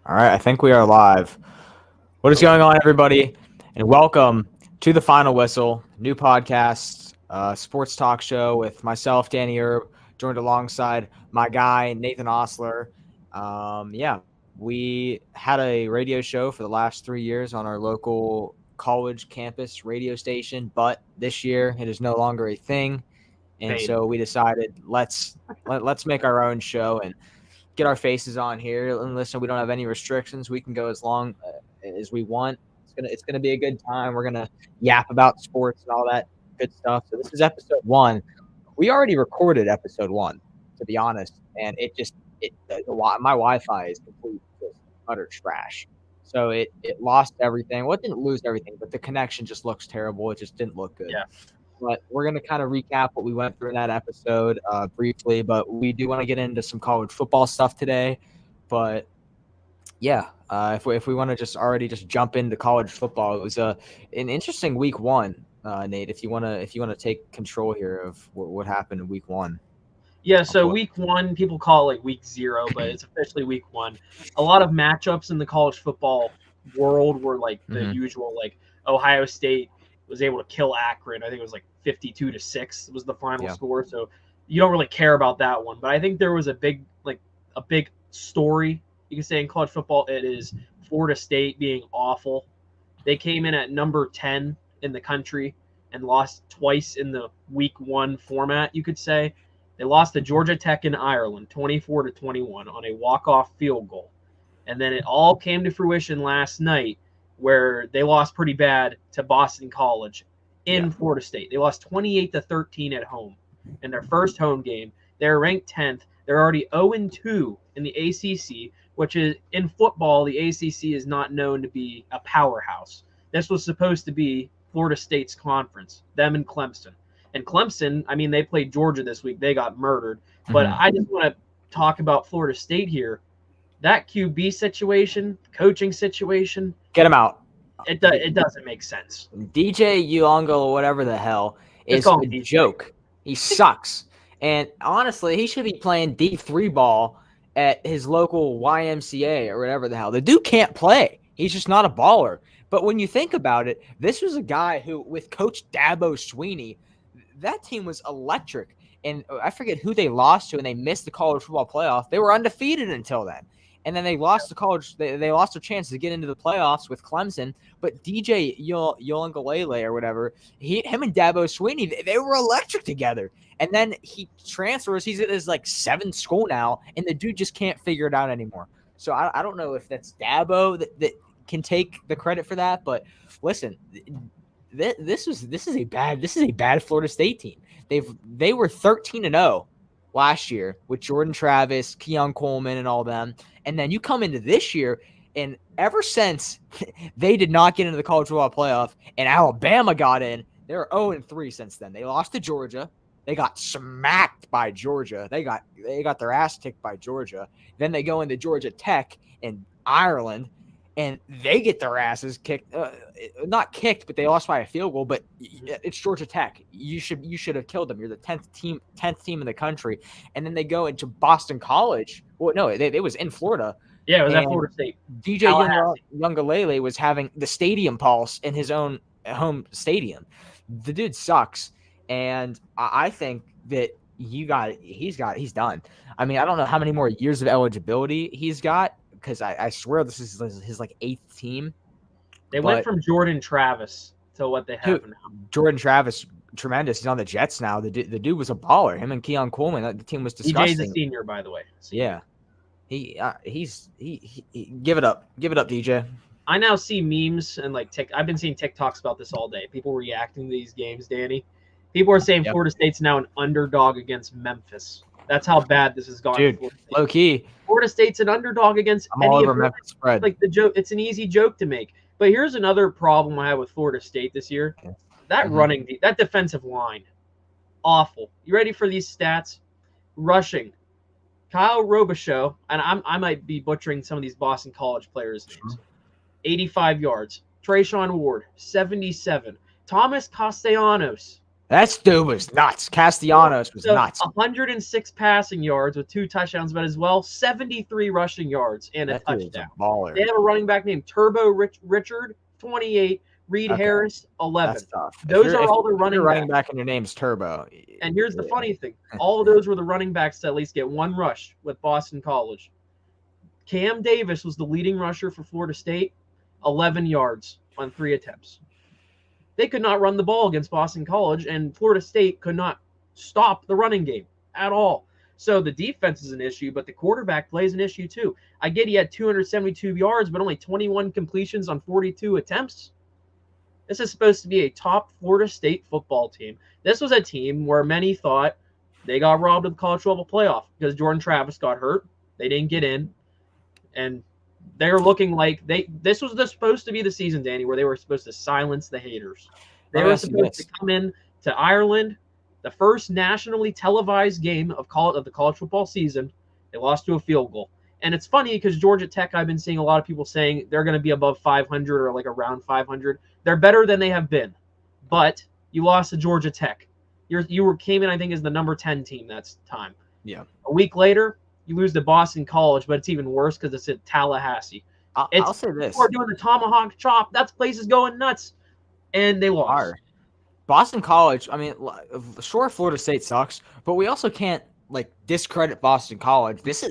All right, I think we are live. What is going on, everybody? And welcome to the Final Whistle, new podcast, sports talk show with myself, Danny Erb, joined alongside my guy, Nathan Osler. We had a radio show for the last 3 years on our local college campus radio station, but this year it is no longer a thing. And Paid. so we decided let's make our own show and get our faces on here. And listen, we don't have any restrictions. We can go as long as we want. It's gonna be a good time. We're gonna yap about sports and all that good stuff. So this is episode 1. We already recorded episode 1, to be honest, and my Wi-Fi is complete just utter trash. So it lost everything. Well, it didn't lose everything, but the connection just looks terrible. It just didn't look good. Yeah. But we're going to kind of recap what we went through in that episode briefly. But we do want to get into some college football stuff today. But yeah, if we want to just jump into college football, it was an interesting week 1, Nate. If you want to take control here of what happened in week 1. Yeah, so week 1, people call it like week 0, but it's officially week 1. A lot of matchups in the college football world were like the usual, like Ohio State was able to kill Akron. I think it was like 52-6 was the final score. So you don't really care about that one. But I think there was a big story, you can say, in college football. It is Florida State being awful. They came in at number 10 in the country and lost twice in the week 1 format, you could say. They lost to Georgia Tech in Ireland, 24-21 on a walk-off field goal. And then it all came to fruition last night where they lost pretty bad to Boston College in Florida State. They lost 28-13 at home in their first home game. They're ranked 10th. They're already 0-2 in the ACC, which is, in football, the ACC is not known to be a powerhouse. This was supposed to be Florida State's conference, them and Clemson. And Clemson, I mean, they played Georgia this week. They got murdered. But I just want to talk about Florida State here. That QB situation, coaching situation. Get him out. It doesn't make sense. DJ Uongo, whatever the hell, is a joke. He sucks. And honestly, he should be playing D3 ball at his local YMCA or whatever the hell. The dude can't play. He's just not a baller. But when you think about it, this was a guy who, with Coach Dabo Swinney, that team was electric. And I forget who they lost to, and they missed the college football playoff. They were undefeated until then. And then they lost the college. They lost their chance to get into the playoffs with Clemson. But DJ Uiagalelei or whatever, him and Dabo Swinney, they were electric together. And then he transfers. He's at his 7th school now, and the dude just can't figure it out anymore. So I don't know if that's Dabo that can take the credit for that. But listen, this is a bad Florida State team. They were 13-0 last year with Jordan Travis, Keon Coleman, and all them. And then you come into this year, and ever since they did not get into the college football playoff, and Alabama got in, they're 0-3 since then. They lost to Georgia. They got smacked by Georgia. They got their ass kicked by Georgia. Then they go into Georgia Tech in Ireland, and they get their asses kicked. Not kicked, but they lost by a field goal. But it's Georgia Tech. You should have killed them. You're the 10th team in the country. And then they go into Boston College. Well, no, it was in Florida. Yeah, it was at Florida State. DJ Uiagalelei was having the stadium pulse in his own home stadium. The dude sucks, and I think that he's done. I mean, I don't know how many more years of eligibility he's got, because I swear this is his 8th team. They went from Jordan Travis to what they have now. Jordan Travis, tremendous. He's on the Jets now. The dude was a baller. Him and Keon Coleman, the team was disgusting. DJ's a senior, by the way. Yeah, he give it up, DJ. I now see memes and I've been seeing TikToks about this all day. People reacting to these games, Danny. People are saying Florida State's now an underdog against Memphis. That's how bad this has gone. Dude, low key. Florida State's an underdog against all over Memphis spread. The joke. It's an easy joke to make. But here's another problem I have with Florida State this year. That that defensive line, awful. You ready for these stats? Rushing, Kyle Robichaux, and I might be butchering some of these Boston College players' names. 85 yards. Trayshawn Ward, 77. Thomas Castellanos, That dude was nuts. Castellanos was nuts. 106 passing yards with 2 touchdowns, but as well 73 rushing yards and a touchdown. A baller. They have a running back named Turbo Richard, 28. Reed Harris, 11. That's tough. Those are all the running back and your name's Turbo. And here's the funny thing. All of those were the running backs to at least get 1 rush with Boston College. Cam Davis was the leading rusher for Florida State, 11 yards on 3 attempts. They could not run the ball against Boston College, and Florida State could not stop the running game at all. So the defense is an issue, but the quarterback play is an issue too. I get he had 272 yards, but only 21 completions on 42 attempts. This is supposed to be a top Florida State football team. This was a team where many thought they got robbed of the college football playoff because Jordan Travis got hurt. They didn't get in. And they're looking like this was supposed to be the season, Danny, where they were supposed to silence the haters. They were supposed to come in to Ireland, the first nationally televised game of the college football season. They lost to a field goal. And it's funny because Georgia Tech, I've been seeing a lot of people saying they're going to be above 500 or like around 500. They're better than they have been. But you lost to Georgia Tech. You came in, I think, as the number 10 team that time. Yeah. A week later, you lose to Boston College, but it's even worse because it's at Tallahassee. I'll say this. We're doing the tomahawk chop. That place is going nuts. And they lost. Boston College, I mean, sure, Florida State sucks, but we also can't discredit Boston College. This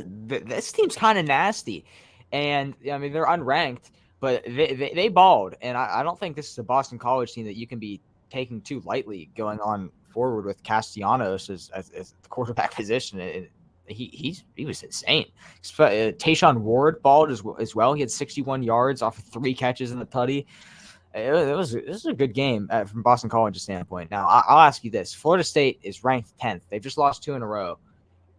team's kind of nasty, and I mean they're unranked, but they balled, and I don't think this is a Boston College team that you can be taking too lightly going on forward with Castellanos as the quarterback position. He was insane. Tayshawn Ward balled as well. He had 61 yards off of 3 catches in the tutty. This is a good game from Boston College's standpoint. Now, I'll ask you this. Florida State is ranked 10th. They've just lost 2 in a row.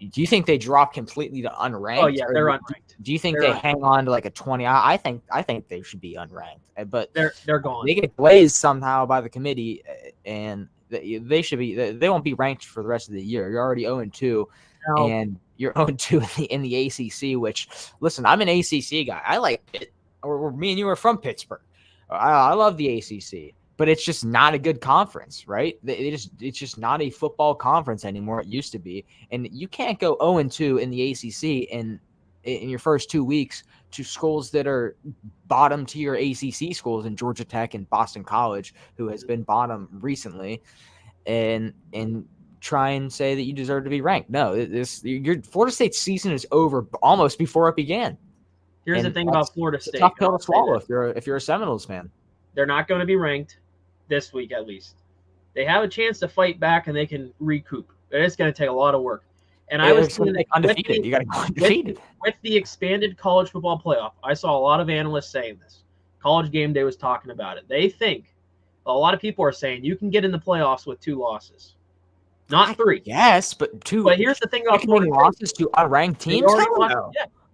Do you think they drop completely to unranked? Oh, yeah, they're unranked. Do you think they hang on to like a 20? I think they should be unranked. But they're gone. They get glazed somehow by the committee, and they should be. They won't be ranked for the rest of the year. You're already 0-2, and you're 0-2 in the ACC, which, listen, I'm an ACC guy. I like Pitt. Or me and you are from Pittsburgh. I love the ACC, but it's just not a good conference, right? It's just not a football conference anymore. It used to be, and you can't go 0-2 in the ACC in your first 2 weeks to schools that are bottom tier ACC schools in Georgia Tech and Boston College, who has been bottom recently, and try and say that you deserve to be ranked. No, your Florida State season is over almost before it began. Here's the thing about Florida State. It's a tough pill to swallow if you're a Seminoles fan. They're not going to be ranked this week, at least. They have a chance to fight back and they can recoup. But it's going to take a lot of work. And I was undefeated. You got to go undefeated. With the expanded college football playoff, I saw a lot of analysts saying this. College Game Day was talking about it. They think a lot of people are saying you can get in the playoffs with 2 losses, not 3. Yes, but 2. But here's the thing about Florida losses to unranked teams.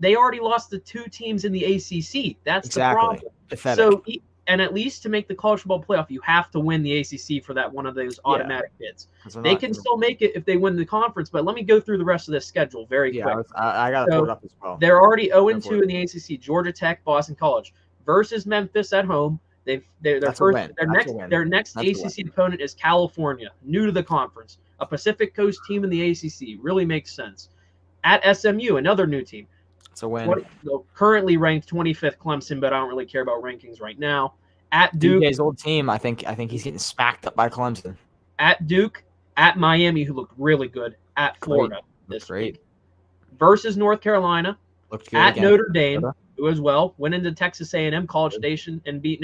They already lost to 2 teams in the ACC. That's the problem. Pathetic. So, and at least to make the college football playoff, you have to win the ACC for that one of those automatic bids. They can still make it if they win the conference, but let me go through the rest of this schedule very quick. I got to pull it up as well. They're already 0-2 in the ACC. Georgia Tech, Boston College versus Memphis at home. Their next ACC opponent is California, new to the conference, a Pacific Coast team in the ACC. Really makes sense. At SMU, another new team. It's a win. Currently ranked 25th Clemson, but I don't really care about rankings right now. At Duke, DJ's old team. I think he's getting smacked up by Clemson. At Duke, at Miami, who looked really good. At Florida, this week. Versus North Carolina. Looked good at again. Notre Dame, who as well went into Texas A&M College Station and beat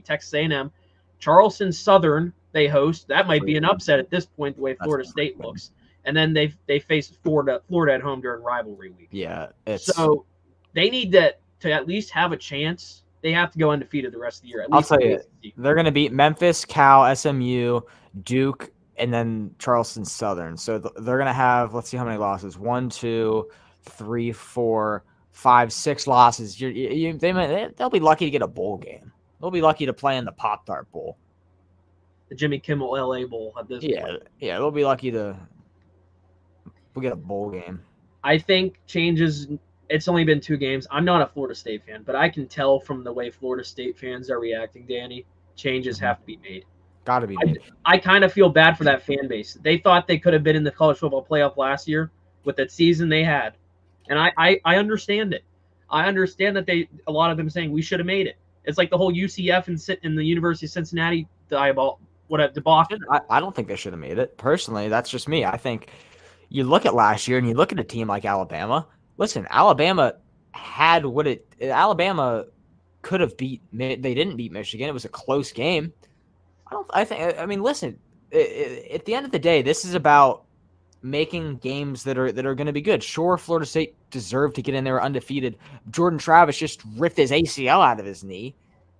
Texas A&M. Charleston Southern they host. That might be an upset at this point, the way Florida State looks. And then they face Florida at home during rivalry week. Yeah. So they need to at least have a chance. They have to go undefeated the rest of the year. I'll tell you, they're going to beat Memphis, Cal, SMU, Duke, and then Charleston Southern. So they're going to have, let's see how many losses. 1, 2, 3, 4, 5, 6 losses. They'll be lucky to get a bowl game. They'll be lucky to play in the Pop-Tart Bowl. The Jimmy Kimmel LA Bowl at this point. Yeah, they'll be lucky to get a bowl game. I think changes. It's only been 2 games. I'm not a Florida State fan, but I can tell from the way Florida State fans are reacting, Danny, changes have to be made. Got to be made. I kind of feel bad for that fan base. They thought they could have been in the college football playoff last year with that season they had, and I understand it. I understand that a lot of them saying we should have made it. It's like the whole UCF and the University of Cincinnati debacle. I don't think they should have made it. Personally, that's just me. I think you look at last year and you look at a team like Alabama. Listen, Alabama could have beat. They didn't beat Michigan. It was a close game. Listen. At the end of the day, this is about making games that are going to be good. Sure, Florida State deserved to get in there undefeated. Jordan Travis just ripped his ACL out of his knee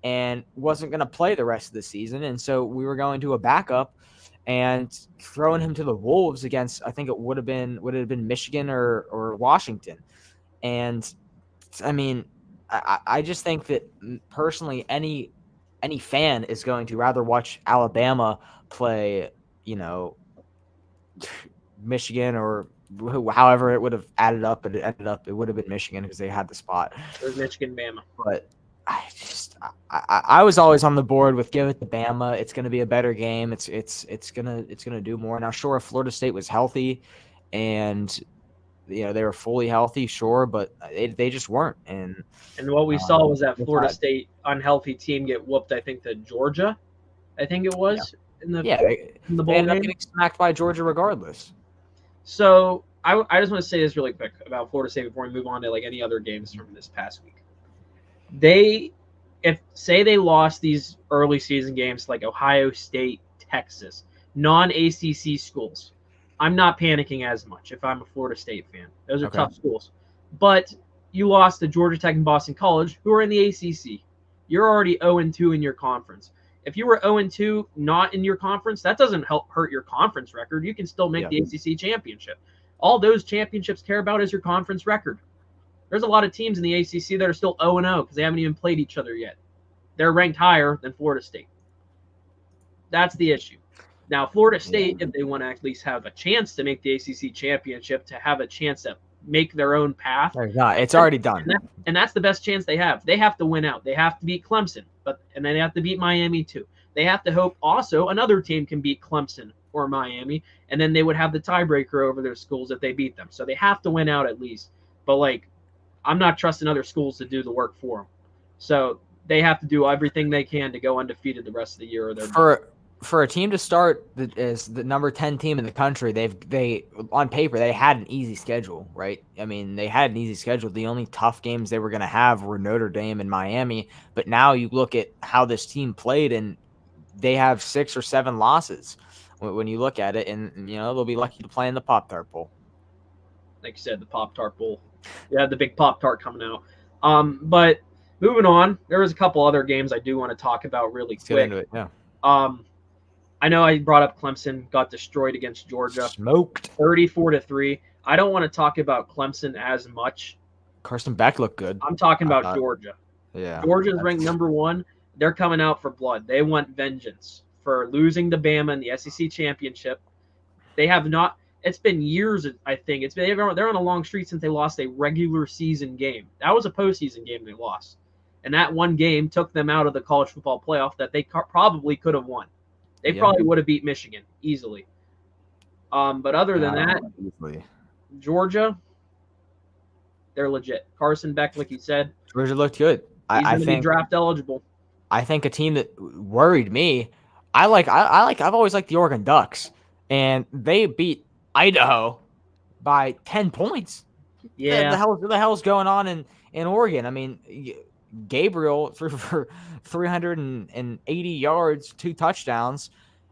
and wasn't going to play the rest of the season, and so we were going to a backup and throwing him to the wolves against, I think it would have been Michigan or Washington. And I mean, I just think that personally any fan is going to rather watch Alabama play, Michigan or however it would have added up, but it would have been Michigan because they had the spot. It was Michigan, Bama. But I was always on the board with give it to Bama. It's going to be a better game. It's gonna do more. Now, sure, if Florida State was healthy and they were fully healthy, sure, but they just weren't. And what we saw was that Florida State unhealthy team get whooped. I think to Georgia. I think it was in the bowl they ended up getting smacked by Georgia regardless. So I just want to say this really quick about Florida State before we move on to like any other games from this past week. If they lost these early season games like Ohio State, Texas, non-ACC schools, I'm not panicking as much if I'm a Florida State fan. Those are tough schools. But you lost to Georgia Tech and Boston College, who are in the ACC. You're already 0-2 in your conference. If you were 0-2 not in your conference, that doesn't hurt your conference record. You can still make the ACC championship. All those championships care about is your conference record. There's a lot of teams in the ACC that are still 0-0 because they haven't even played each other yet. They're ranked higher than Florida State. That's the issue. Now, Florida State, if they want to at least have a chance to make the ACC championship, to have a chance to make their own path. It's already done. And that's the best chance they have. They have to win out. They have to beat Clemson, and then they have to beat Miami too. They have to hope also another team can beat Clemson or Miami, and then they would have the tiebreaker over their schools if they beat them. So they have to win out at least. But, I'm not trusting other schools to do the work for them. So they have to do everything they can to go undefeated the rest of the year. For a team to start as the number 10 team in the country, they on paper they had an easy schedule, right? I mean, they had an easy schedule. The only tough games they were going to have were Notre Dame and Miami. But now you look at how this team played, and they have 6 or 7 losses when you look at it, and they'll be lucky to play in the Pop-Tart Bowl. Like you said, the Pop-Tart Bowl. Yeah, the big Pop-Tart coming out. But moving on, there was a couple other games I do want to talk about really quick. Get into it, yeah. I know I brought up Clemson got destroyed against Georgia. Smoked. 34-3. I don't want to talk about Clemson as much. Carson Beck looked good. I'm talking about Georgia. Yeah. Georgia's ranked number 1. They're coming out for blood. They want vengeance for losing to Bama in the SEC championship. They have not. It's been years, I think. They're on a long streak since they lost a regular season game. That was a postseason game they lost. And that one game took them out of the college football playoff that they probably could have won. They probably would have beat Michigan easily. But other than that, Georgia, they're legit. Carson Beck, like you said, Georgia looked good. I think draft eligible. I think a team that worried me. I've always liked the Oregon Ducks, and they beat Idaho by 10 points. Yeah, the hell's going on in Oregon? I mean, Gabriel threw for 380 yards, 2 touchdowns,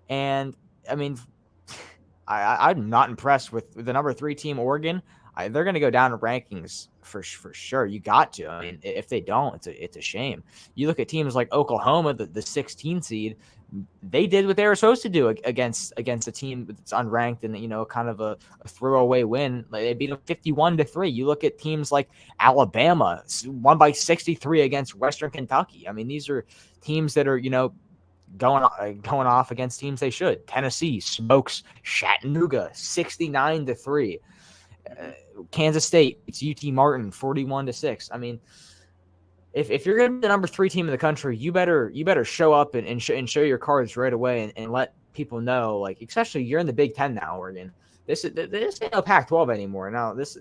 and I mean, I'm not impressed with the number 3 team Oregon. They're going to go down in rankings for sure. You got to. I mean, if they don't, it's a shame. You look at teams like Oklahoma, the 16 seed. They did what they were supposed to do against a team that's unranked and kind of a throwaway win. They beat them 51-3. You look at teams like Alabama, won by 63 against Western Kentucky. I mean, these are teams that are going off against teams they should. Tennessee smokes Chattanooga 69-3. Kansas State, it's UT Martin 41-6. I mean, if you're going to be the number 3 team in the country, you better show up and show your cards right away and let people know, like, especially you're in the Big Ten now, Oregon. This ain't no Pac-12 anymore. Now this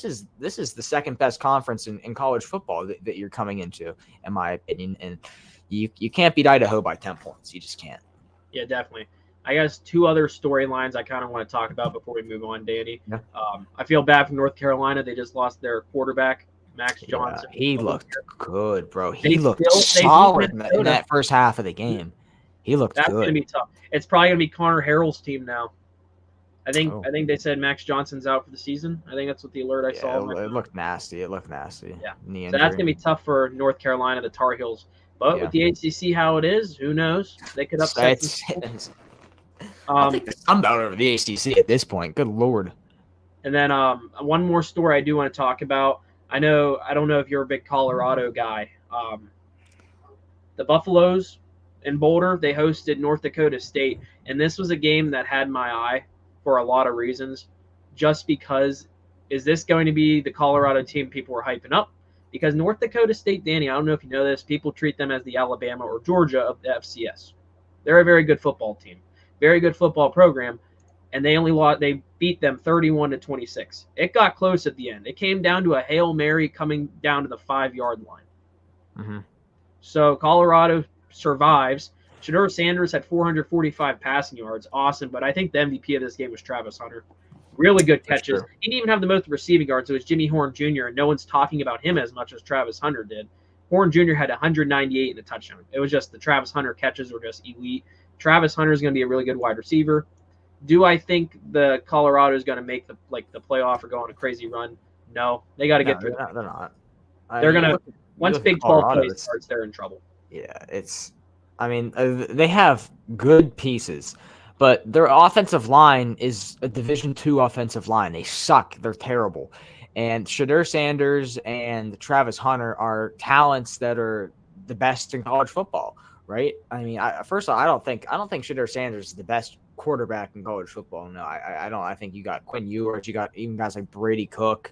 is the second best conference in college football that you're coming into, in my opinion. And you can't beat Idaho by 10 points. You just can't. Yeah, definitely. I guess 2 other storylines I kind of want to talk about before we move on, Danny. Yeah. I feel bad for North Carolina. They just lost their quarterback, Max Johnson. He looked good, bro. He looked solid in that first half of the game. He looked good. That's going to be tough. It's probably going to be Connor Harrell's team now. I think they said Max Johnson's out for the season. I think that's what the alert I saw. It looked nasty. Yeah. So that's going to be tough for North Carolina, the Tar Heels. But with the ACC how it is, who knows? They could upset. I think the Sun Belt over the ACC at this point. Good Lord. And then one more story I do want to talk about. I don't know if you're a big Colorado guy. The Buffaloes in Boulder, they hosted North Dakota State, and this was a game that had my eye for a lot of reasons. Just because, is this going to be the Colorado team people were hyping up? Because North Dakota State, Danny, I don't know if you know this, people treat them as the Alabama or Georgia of the FCS. They're a very good football team, very good football program, and they beat them 31-26. It got close at the end. It came down to a Hail Mary coming down to the 5-yard line. Mm-hmm. So Colorado survives. Shedeur Sanders had 445 passing yards. Awesome. But I think the MVP of this game was Travis Hunter. Really good catches. He didn't even have the most receiving yards. It was Jimmy Horn Jr., and no one's talking about him as much as Travis Hunter did. Horn Jr. had 198 and a touchdown. It was just the Travis Hunter catches were just elite. Travis Hunter is going to be a really good wide receiver. Do I think the Colorado is going to make the playoff or go on a crazy run? No. They got to get through. They're not. They're going to – once Big 12 play starts, they're in trouble. Yeah, they have good pieces, but their offensive line is a Division II offensive line. They suck. They're terrible. And Shedeur Sanders and Travis Hunter are talents that are the best in college football, right? I mean, first of all, I don't think Shedeur Sanders is the best quarterback in college football. No, I don't. I think you got Quinn Ewers, you got even guys like Brady Cook,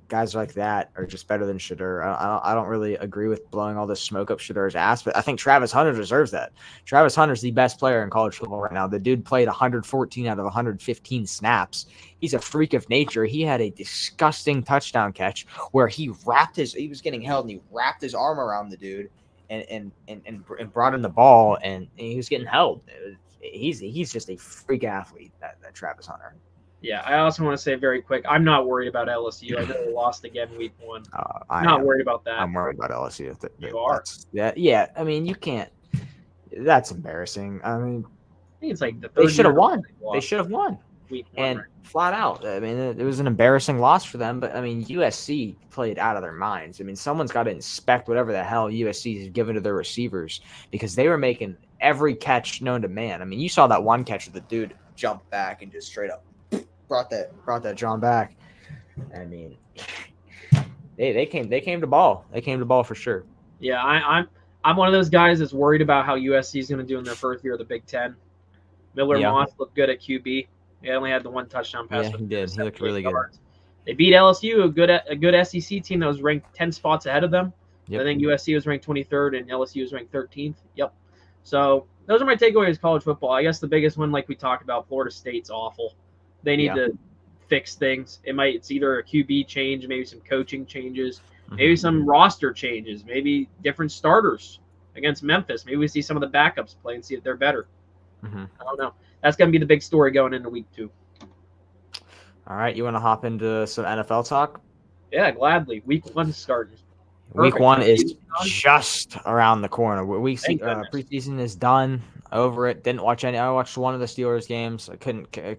guys like that are just better than Shedeur. I don't really agree with blowing all this smoke up Shadeur's ass, but I think Travis Hunter deserves that. Travis Hunter's the best player in college football right now. The dude played 114 out of 115 snaps. He's a freak of nature. He had a disgusting touchdown catch where he was getting held and he wrapped his arm around the dude and brought in the ball and he was getting held. He's just a freak athlete, that Travis Hunter. Yeah, I also want to say very quick, I'm not worried about LSU. I know they lost again week 1. I'm not worried about that. I'm worried about LSU. You are? Yeah. I mean, you can't. That's embarrassing. I mean, I think it's like the third. They should have won. They should have won. Week 1, and flat out. I mean, it was an embarrassing loss for them. But I mean, USC played out of their minds. I mean, someone's got to inspect whatever the hell USC is giving to their receivers because they were making every catch known to man. I mean, you saw that one catch where the dude jumped back and just straight up brought that John back. I mean, they came to ball. They came to ball for sure. Yeah, I'm one of those guys that's worried about how USC is going to do in their first year of the Big Ten. Miller Moss looked good at QB. He only had the one touchdown pass. Yeah, he did. He looked really good. They beat LSU, a good SEC team that was ranked 10 spots ahead of them. Yep. I think USC was ranked 23rd and LSU was ranked 13th. Yep. So those are my takeaways college football. I guess the biggest one, like we talked about, Florida State's awful. They need to fix things. It's either a QB change, maybe some coaching changes, maybe some roster changes, maybe different starters against Memphis. Maybe we see some of the backups play and see if they're better. I don't know. That's going to be the big story going into week 2. All right. You want to hop into some NFL talk? Yeah, gladly. Week 1 starting. Week 1 is just around the corner. Preseason is done. Over it. Didn't watch any. I watched one of the Steelers games. I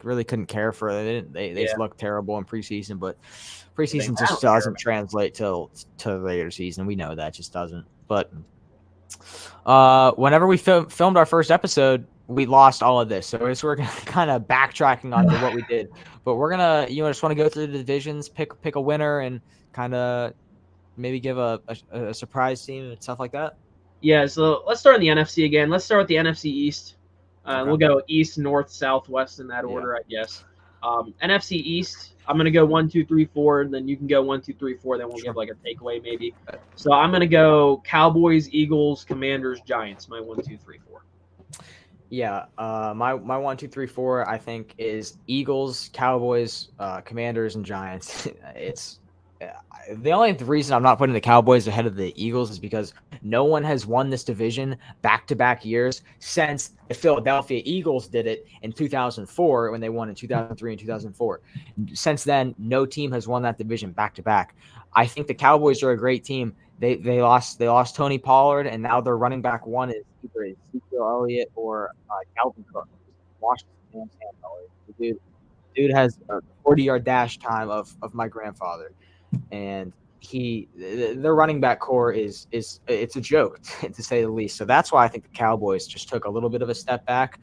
really couldn't care for it. They just looked terrible in preseason, but preseason just doesn't translate to the regular season. We know that just doesn't. But whenever we filmed our first episode, we lost all of this. So we're kind of backtracking onto what we did. But we're gonna just want to go through the divisions, pick a winner, and kind of maybe give a surprise team and stuff like that. Yeah, so let's start in the NFC again. Let's start with the NFC East. We'll go East, North, South, West in that order, I guess. NFC East, I'm gonna go 1, 2, 3, 4, and then you can go 1, 2, 3, 4. Then we'll give like a takeaway maybe. So I'm gonna go Cowboys, Eagles, Commanders, Giants. My 1, 2, 3, 4. Yeah, my 1, 2, 3, 4 I think is Eagles, Cowboys, Commanders, and Giants. It's the only reason I'm not putting the Cowboys ahead of the Eagles is because no one has won this division back-to-back years since the Philadelphia Eagles did it in 2004 when they won in 2003 and 2004. Since then, no team has won that division back-to-back. I think the Cowboys are a great team. They lost Tony Pollard, and now their running back one is either Ezekiel Elliott or Calvin Cook. Washington the dude has a 40-yard dash time of my grandfather, and their running back core is it's a joke to say the least. So that's why I think the Cowboys just took a little bit of a step back.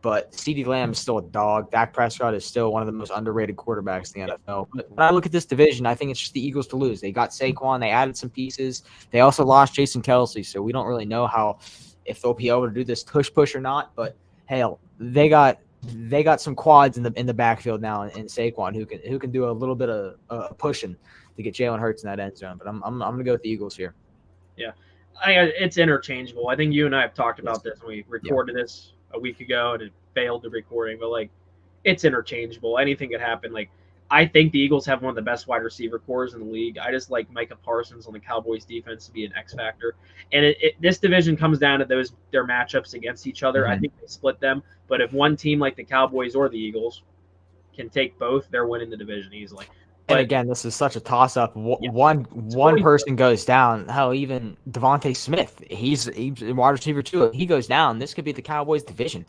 But CeeDee Lamb is still a dog. Dak Prescott is still one of the most underrated quarterbacks in the NFL. But when I look at this division, I think it's just the Eagles to lose. They got Saquon. They added some pieces. They also lost Jason Kelce, so we don't really know if they'll be able to do this push or not. But hell, they got some quads in the backfield now in Saquon who can do a little bit of pushing to get Jalen Hurts in that end zone. But I'm gonna go with the Eagles here. Yeah, it's interchangeable. I think you and I have talked about this when we recorded this a week ago and it failed the recording, but like it's interchangeable. Anything could happen. Like I think the Eagles have one of the best wide receiver cores in the league. I just like Micah Parsons on the Cowboys defense to be an X factor. And this division comes down to their matchups against each other. Mm-hmm. I think they split them. But if one team like the Cowboys or the Eagles can take both, they're winning the division easily. And again, this is such a toss-up. One person goes down. Hell, even Devontae Smith, he's a wide receiver too. He goes down. This could be the Cowboys' division.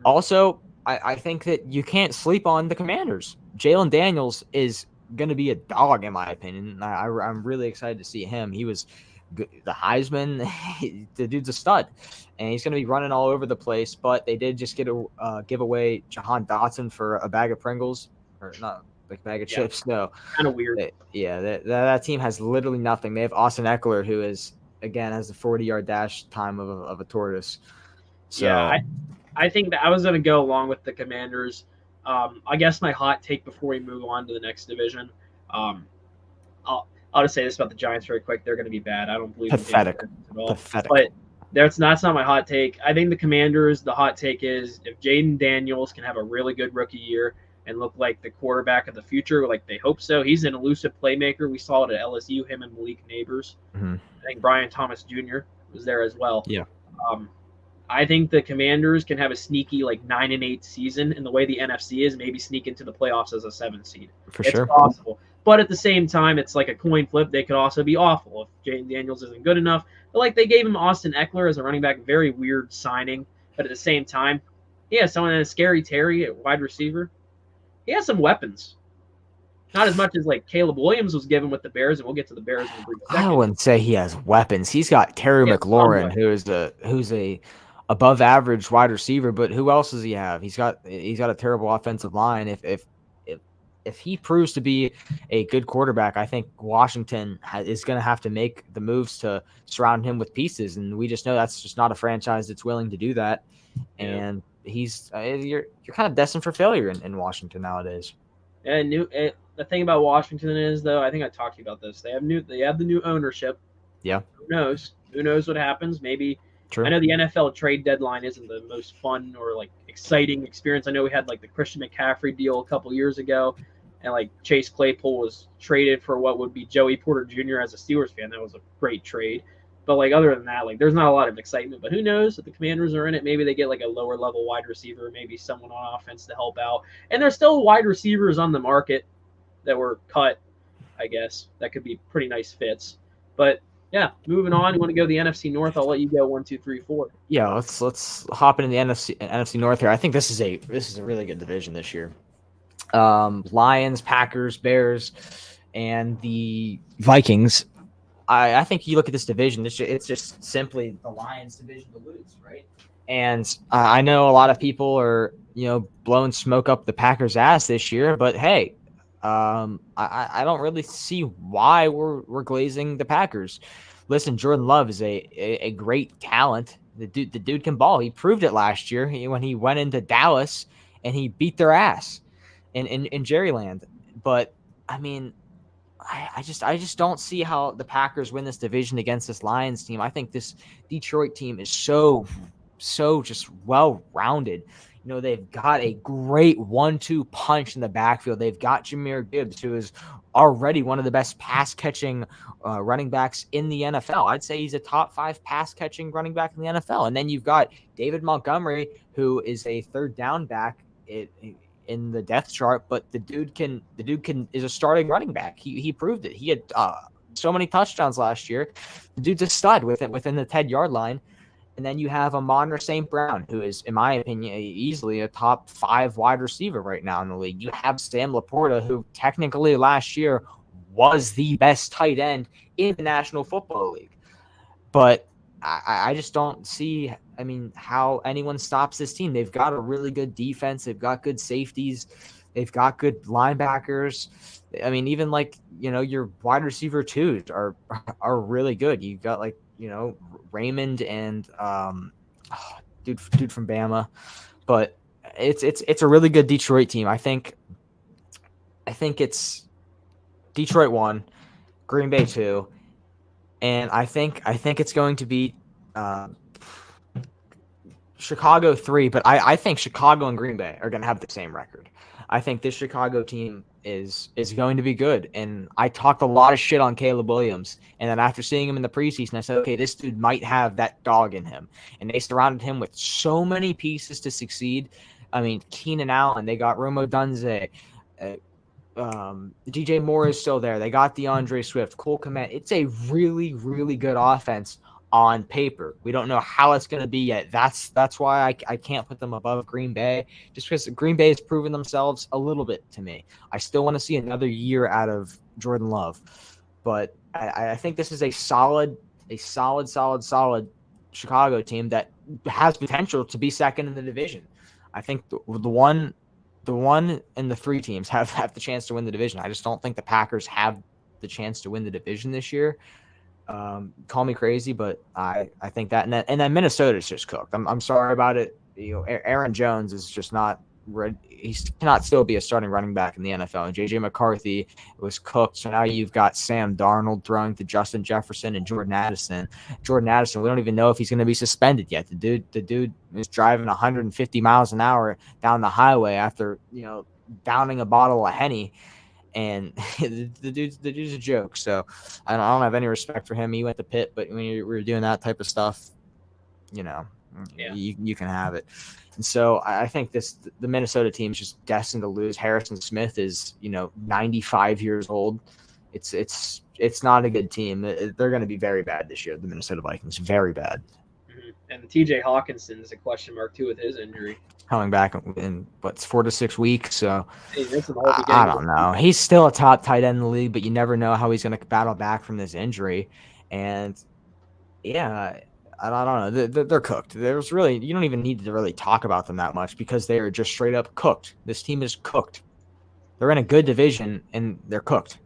Also, I think that you can't sleep on the Commanders. Jalen Daniels is going to be a dog, in my opinion. I'm really excited to see him. He was the Heisman. The dude's a stud, and he's going to be running all over the place. But they did just give away Jahan Dotson for a bag of Pringles, or not. Like bag of chips. No, kind of weird. That team has literally nothing. They have Austin Eckler, who has a 40-yard dash time of a tortoise. So yeah, I think that I was going to go along with the Commanders. I guess my hot take before we move on to the next division. I'll just say this about the Giants very quick. They're going to be bad. I don't believe pathetic in at all. Pathetic. But that's not my hot take. I think the Commanders. The hot take is if Jaden Daniels can have a really good rookie year and look like the quarterback of the future, like they hope so. He's an elusive playmaker. We saw it at LSU, him and Malik Neighbors. Mm-hmm. I think Brian Thomas Jr. was there as well. Yeah. I think the Commanders can have a sneaky 9-8 season, and the way the NFC is, maybe sneak into the playoffs as a 7 seed. It's possible. But at the same time, it's like a coin flip. They could also be awful if Jaden Daniels isn't good enough. But they gave him Austin Eckler as a running back, very weird signing. But at the same time, someone that is Scary Terry at wide receiver. He has some weapons. Not as much as Caleb Williams was given with the Bears, and we'll get to the Bears in a brief second. I wouldn't say he has weapons. He's got Terry McLaurin, who's a above average wide receiver, but who else does he have? He's got a terrible offensive line. If he proves to be a good quarterback, I think Washington is going to have to make the moves to surround him with pieces, and we just know that's just not a franchise that's willing to do that. Yeah. And you're kind of destined for failure in Washington nowadays. And the thing about Washington is, though, I think I talked to you about this. They have the new ownership. Yeah. Who knows what happens? Maybe. True. I know the NFL trade deadline isn't the most fun or exciting experience. I know we had the Christian McCaffrey deal a couple years ago, and Chase Claypool was traded for what would be Joey Porter Jr. as a Steelers fan. That was a great trade. But other than that, there's not a lot of excitement. But who knows if the Commanders are in it? Maybe they get a lower level wide receiver, maybe someone on offense to help out. And there's still wide receivers on the market that were cut, I guess. That could be pretty nice fits. But yeah, moving on. You want to go to the NFC North? I'll let you go 1, 2, 3, 4. Yeah, let's hop into the NFC North here. I think this is a really good division this year. Lions, Packers, Bears, and the Vikings. I think you look at this division, it's just simply the Lions division to lose, right? And I know a lot of people are, blowing smoke up the Packers' ass this year, but hey, I don't really see why we're glazing the Packers. Listen, Jordan Love is a great talent. The dude can ball. He proved it last year when he went into Dallas and he beat their ass. in Jerryland. But I mean, I just don't see how the Packers win this division against this Lions team. I think this Detroit team is so just well-rounded. They've got a great 1-2 punch in the backfield. They've got Jahmyr Gibbs, who is already one of the best pass-catching running backs in the NFL. I'd say he's a top 5 pass-catching running back in the NFL. And then you've got David Montgomery, who is a third down back in the depth chart, but the dude is a starting running back. He proved it. He had so many touchdowns last year. The dude's a stud within the 10-yard line. And then you have Amon-Ra St. Brown, who is, in my opinion, easily a top 5 wide receiver right now in the league. You have Sam Laporta, who technically last year was the best tight end in the National Football League. But I just don't see, how anyone stops this team. They've got a really good defense. They've got good safeties. They've got good linebackers. Even your wide receiver twos are really good. You've got Raymond and dude from Bama, but it's a really good Detroit team. I think it's Detroit 1, Green Bay 2, and I think it's going to be Chicago 3. But I think Chicago and Green Bay are going to have the same record. I think this Chicago team is going to be good. And I talked a lot of shit on Caleb Williams. And then after seeing him in the preseason, I said, okay, this dude might have that dog in him. And they surrounded him with so many pieces to succeed. Keenan Allen, they got Rome Odunze. DJ Moore is still there. They got DeAndre Swift, Cole Kmet. It's a really, really good offense on paper. We don't know how it's going to be yet. That's why I can't put them above Green Bay, just because Green Bay has proven themselves a little bit to me. I still want to see another year out of Jordan Love, but I think this is a solid Chicago team that has potential to be second in the division. I think the one and the 3 teams have the chance to win the division. I just don't think the Packers have the chance to win the division this year. Call me crazy, but I think that, and then Minnesota's just cooked. I'm sorry about it. Aaron Jones is just not ready. He cannot still be a starting running back in the NFL. And JJ McCarthy was cooked. So now you've got Sam Darnold throwing to Justin Jefferson and Jordan Addison. Jordan Addison, we don't even know if he's going to be suspended yet. The dude is driving 150 miles an hour down the highway after downing a bottle of Henny. And the dude's a joke. So I don't have any respect for him. He went to Pitt, but when we were doing that type of stuff, you can have it. And so I think the Minnesota team is just destined to lose. Harrison Smith is 95 years old. It's not a good team. They're going to be very bad this year. The Minnesota Vikings, very bad. Mm-hmm. And TJ Hawkinson is a question mark too with his injury. Coming back in 4 to 6 weeks, so I don't know. He's still a top tight end in the league, but you never know how he's going to battle back from this injury. And yeah, I don't know. They're cooked. You don't even need to really talk about them that much because they are just straight up cooked. This team is cooked. They're in a good division and they're cooked.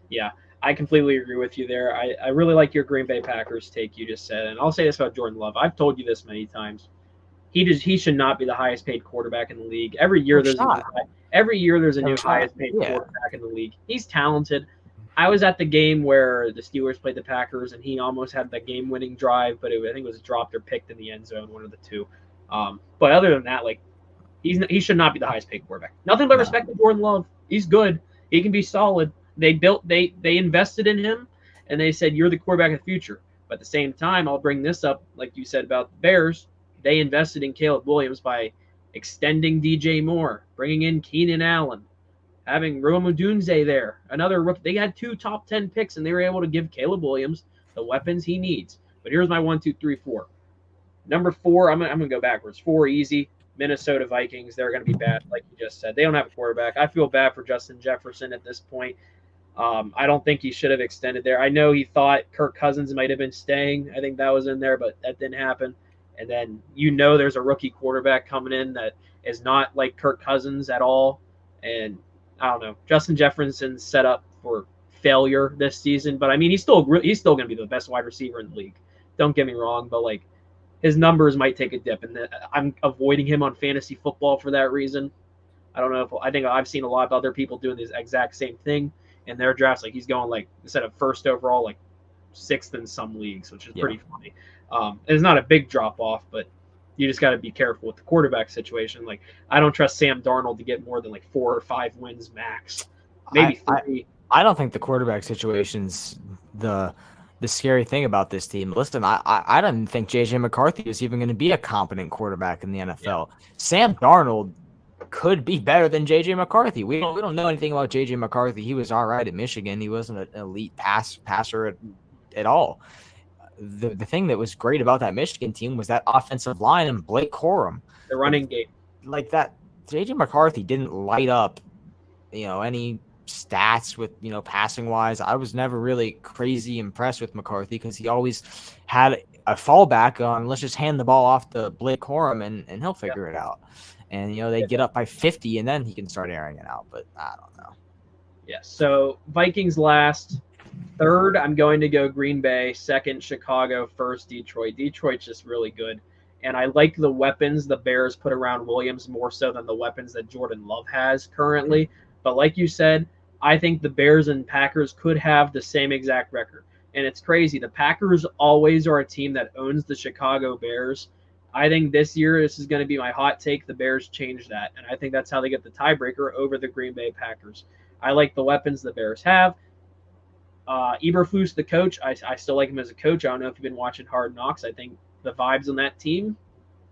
Yeah, I completely agree with you there. I really like your Green Bay Packers take you just said, and I'll say this about Jordan Love. I've told you this many times. He should not be the highest paid quarterback in the league. Every year there's a new highest paid quarterback in the league. He's talented. I was at the game where the Steelers played the Packers, and he almost had the game-winning drive, but I think it was dropped or picked in the end zone, one of the two. But other than that, he should not be the highest paid quarterback. Nothing but respect to Jordan Love. He's good. He can be solid. They invested in him, and they said you're the quarterback of the future. But at the same time, I'll bring this up, like you said about the Bears. They invested in Caleb Williams by extending DJ Moore, bringing in Keenan Allen, having Rome Odunze there, another rookie. They had 2 top 10 picks, and they were able to give Caleb Williams the weapons he needs. But here's my 1, 2, 3, 4. Number 4, I'm gonna go backwards. 4 easy. Minnesota Vikings. They're gonna be bad, like you just said. They don't have a quarterback. I feel bad for Justin Jefferson at this point. I don't think he should have extended there. I know he thought Kirk Cousins might have been staying. I think that was in there, but that didn't happen. And then there's a rookie quarterback coming in that is not like Kirk Cousins at all. And I don't know. Justin Jefferson's set up for failure this season, but he's still going to be the best wide receiver in the league. Don't get me wrong, but his numbers might take a dip, and I'm avoiding him on fantasy football for that reason. I don't know if I think I've seen a lot of other people doing this exact same thing in their drafts. Like he's going like instead of first overall, like sixth in some leagues, which is pretty funny. It's not a big drop off, but you just got to be careful with the quarterback situation. Like I don't trust Sam Darnold to get more than like 4 or 5 wins max, maybe 3. I don't think the quarterback situation's the scary thing about this team. Listen, I didn't think J.J. McCarthy was even going to be a competent quarterback in the NFL. Yeah. Sam Darnold could be better than J.J. McCarthy. We don't know anything about J.J. McCarthy. He was all right at Michigan. He wasn't an elite passer at all. The thing that was great about that Michigan team was that offensive line and Blake Corum. The running game. Like that, J.J. McCarthy didn't light up, any stats with, passing wise. I was never really crazy impressed with McCarthy because he always had a fallback on let's just hand the ball off to Blake Corum and he'll figure it out. And, they get up by 50 and then he can start airing it out. But I don't know. Yeah. So Vikings last. Third, I'm going to go Green Bay. Second, Chicago. First, Detroit. Detroit's just really good. And I like the weapons the Bears put around Williams more so than the weapons that Jordan Love has currently. But like you said, I think the Bears and Packers could have the same exact record. And it's crazy. The Packers always are a team that owns the Chicago Bears. I think this year, this is going to be my hot take, the Bears change that. And I think that's how they get the tiebreaker over the Green Bay Packers. I like the weapons the Bears have. Eberflus, the coach, I still like him as a coach. I don't know if you've been watching Hard Knocks. I think the vibes on that team,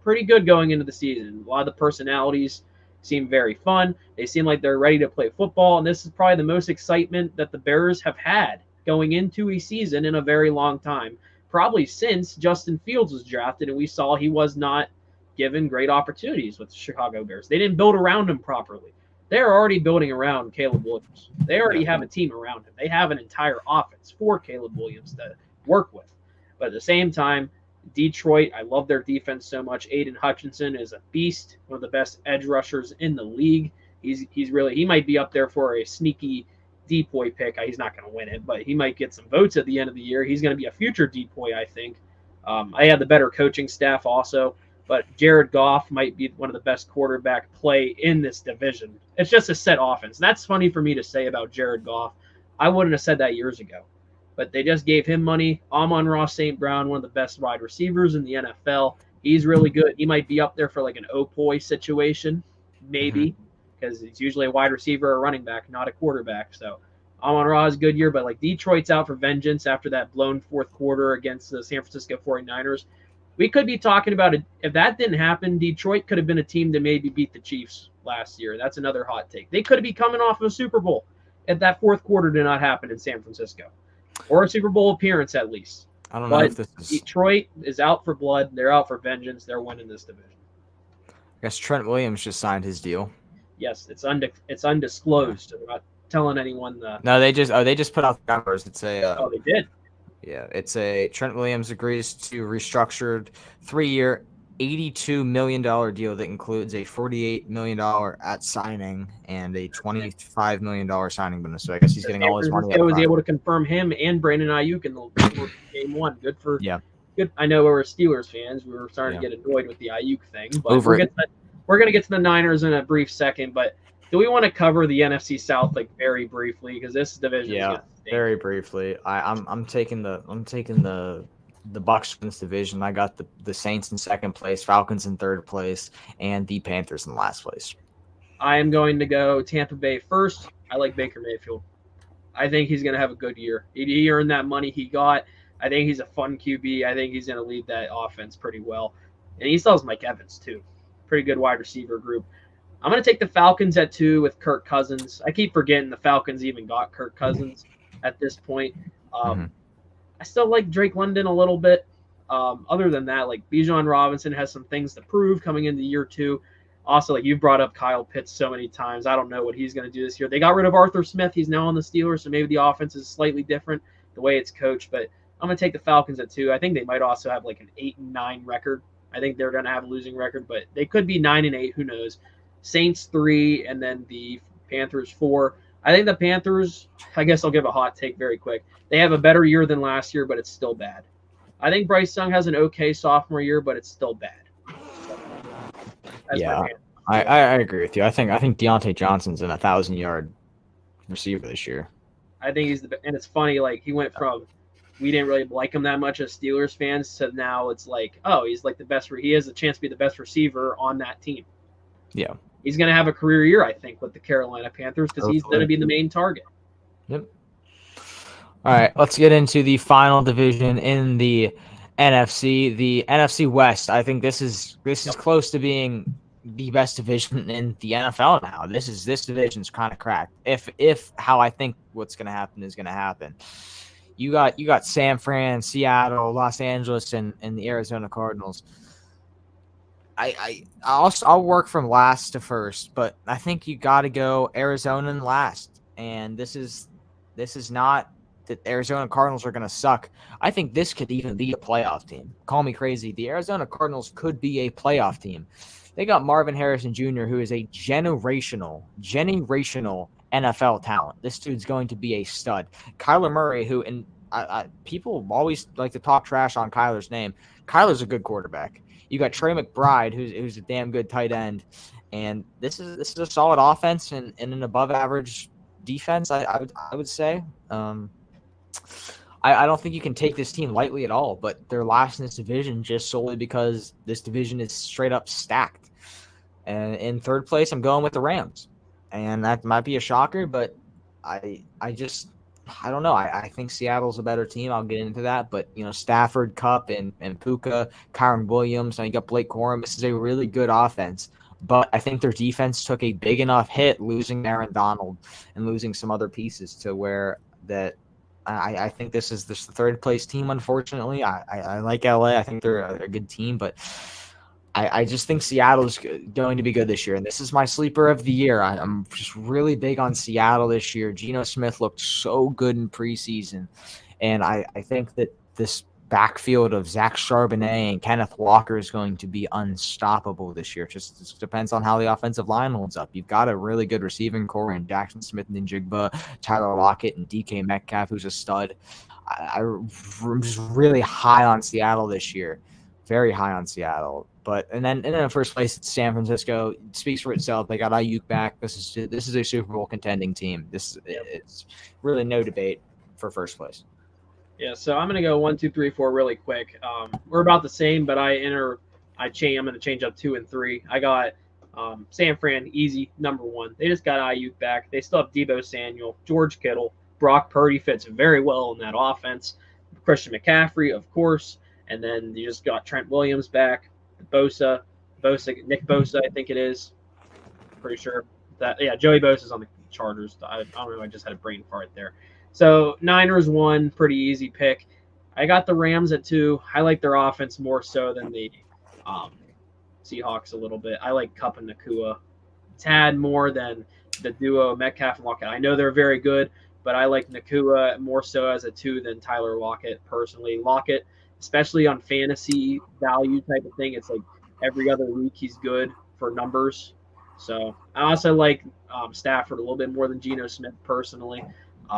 pretty good going into the season. A lot of the personalities seem very fun. They seem like they're ready to play football, and this is probably the most excitement that the Bears have had going into a season in a very long time, probably since Justin Fields was drafted, and we saw he was not given great opportunities with the Chicago Bears. They didn't build around him properly. They're already building around Caleb Williams. They already have a team around him. They have an entire offense for Caleb Williams to work with. But at the same time, Detroit, I love their defense so much. Aiden Hutchinson is a beast, one of the best edge rushers in the league. He might be up there for a sneaky DPOY pick. He's not going to win it, but he might get some votes at the end of the year. He's going to be a future DPOY, I think. I had the better coaching staff also, but Jared Goff might be one of the best quarterback play in this division. It's just a set offense. That's funny for me to say about Jared Goff. I wouldn't have said that years ago. But they just gave him money. Amon-Ra St. Brown, one of the best wide receivers in the NFL. He's really good. He might be up there for like an Opoy situation, maybe, because he's usually a wide receiver or running back, not a quarterback. So Amon-Ra is a good year, but like Detroit's out for vengeance after that blown fourth quarter against the San Francisco 49ers. We could be talking about it. If that didn't happen, Detroit could have been a team to maybe beat the Chiefs last year. That's another hot take. They could be coming off of a Super Bowl if that fourth quarter did not happen in San Francisco. Or a Super Bowl appearance, at least. I don't know if this is... Detroit is out for blood. They're out for vengeance. They're winning this division. I guess Trent Williams just signed his deal. Yes, it's undisclosed. I'm not telling anyone. No, they just put out the numbers. It's a. Oh, they did. Yeah, it's a Trent Williams agrees to restructured 3-year, $82 million deal that includes a $48 million at signing and a $25 million signing bonus. So I guess he's getting all his money. I was able to confirm him and Brandon Ayuk in the game one. Good. I know we were Steelers fans. We were starting to get annoyed with the Ayuk thing, but we're going to get to the Niners in a brief second. But do we want to cover the NFC South like very briefly because this division? Yeah, very briefly. I'm taking the Bucs in this division. I got the Saints in second place, Falcons in third place, and the Panthers in last place. I am going to go Tampa Bay first. I like Baker Mayfield. I think he's going to have a good year. He earned that money he got. I think he's a fun QB. I think he's going to lead that offense pretty well. And he still has Mike Evans, too. Pretty good wide receiver group. I'm going to take the Falcons at 2 with Kirk Cousins. I keep forgetting the Falcons even got Kirk Cousins at this point. I still like Drake London a little bit. Other than that, like Bijan Robinson has some things to prove coming into year 2. Also, like you brought up Kyle Pitts so many times. I don't know what he's going to do this year. They got rid of Arthur Smith. He's now on the Steelers, so maybe the offense is slightly different the way it's coached. But I'm going to take the Falcons at 2. I think they might also have like an 8-9 record. I think they're going to have a losing record, but they could be 9-8. Who knows? Saints 3, and then the Panthers 4. I think the Panthers, I guess I'll give a hot take very quick. They have a better year than last year, but it's still bad. I think Bryce Young has an okay sophomore year, but it's still bad. I agree with you. I think Deontay Johnson's an 1,000-yard receiver this year. I think he's and it's funny, like he went from we didn't really like him that much as Steelers fans to now it's like, oh, he's like the best. He has a chance to be the best receiver on that team. Yeah, he's going to have a career year, I think, with the Carolina Panthers because he's going to be the main target. Yep. All right, let's get into the final division in the NFC, the NFC West. I think this is close to being the best division in the NFL now. This division's kind of cracked. If how I think what's going to happen is going to happen. You got San Fran, Seattle, Los Angeles, and the Arizona Cardinals. I'll work from last to first, but I think you got to go Arizona in last. And this is not that Arizona Cardinals are going to suck. I think this could even be a playoff team. Call me crazy. The Arizona Cardinals could be a playoff team. They got Marvin Harrison Jr., who is a generational NFL talent. This dude's going to be a stud. Kyler Murray, who people always like to talk trash on Kyler's name. Kyler's a good quarterback. You got Trey McBride, who's a damn good tight end, and this is a solid offense and an above average defense. I would say. I don't think you can take this team lightly at all, but they're last in this division just solely because this division is straight up stacked. And in third place, I'm going with the Rams. And that might be a shocker, but I don't know. I think Seattle's a better team. I'll get into that. But, Stafford, Kupp, and Puka, Kyron Williams, and you got Blake Corum. This is a really good offense. But I think their defense took a big enough hit losing Aaron Donald and losing some other pieces to where that I think this is the third place team, unfortunately. I like LA. I think they're a good team, but I just think Seattle's going to be good this year. And this is my sleeper of the year. I'm just really big on Seattle this year. Geno Smith looked so good in preseason. And I think that this backfield of Zach Charbonnet and Kenneth Walker is going to be unstoppable this year. Just depends on how the offensive line holds up. You've got a really good receiving core in Jackson Smith and Njigba, Tyler Lockett, and DK Metcalf, who's a stud. I'm just really high on Seattle this year. Very high on Seattle. And then in first place, it's San Francisco. It speaks for itself. They got Ayuk back. This is a Super Bowl contending team. It's really no debate for first place. Yeah, so I'm gonna go 1, 2, 3, 4 really quick. We're about the same, but I'm gonna change up 2 and 3. I got San Fran easy number 1. They just got Ayuk back. They still have Deebo Samuel, George Kittle, Brock Purdy fits very well in that offense. Christian McCaffrey, of course, and then you just got Trent Williams back, Nick Bosa, I think it is. Pretty sure that Joey Bosa's on the Chargers. I don't know. I just had a brain fart there. So Niners 1, pretty easy pick. I got the Rams at 2. I like their offense more so than the Seahawks a little bit. I like Kupp and Nakua a tad more than the duo Metcalf and Lockett. I know they're very good, but I like Nakua more so as a 2 than Tyler Lockett personally. Lockett, especially on fantasy value type of thing, it's like every other week he's good for numbers. So I also like Stafford a little bit more than Geno Smith personally.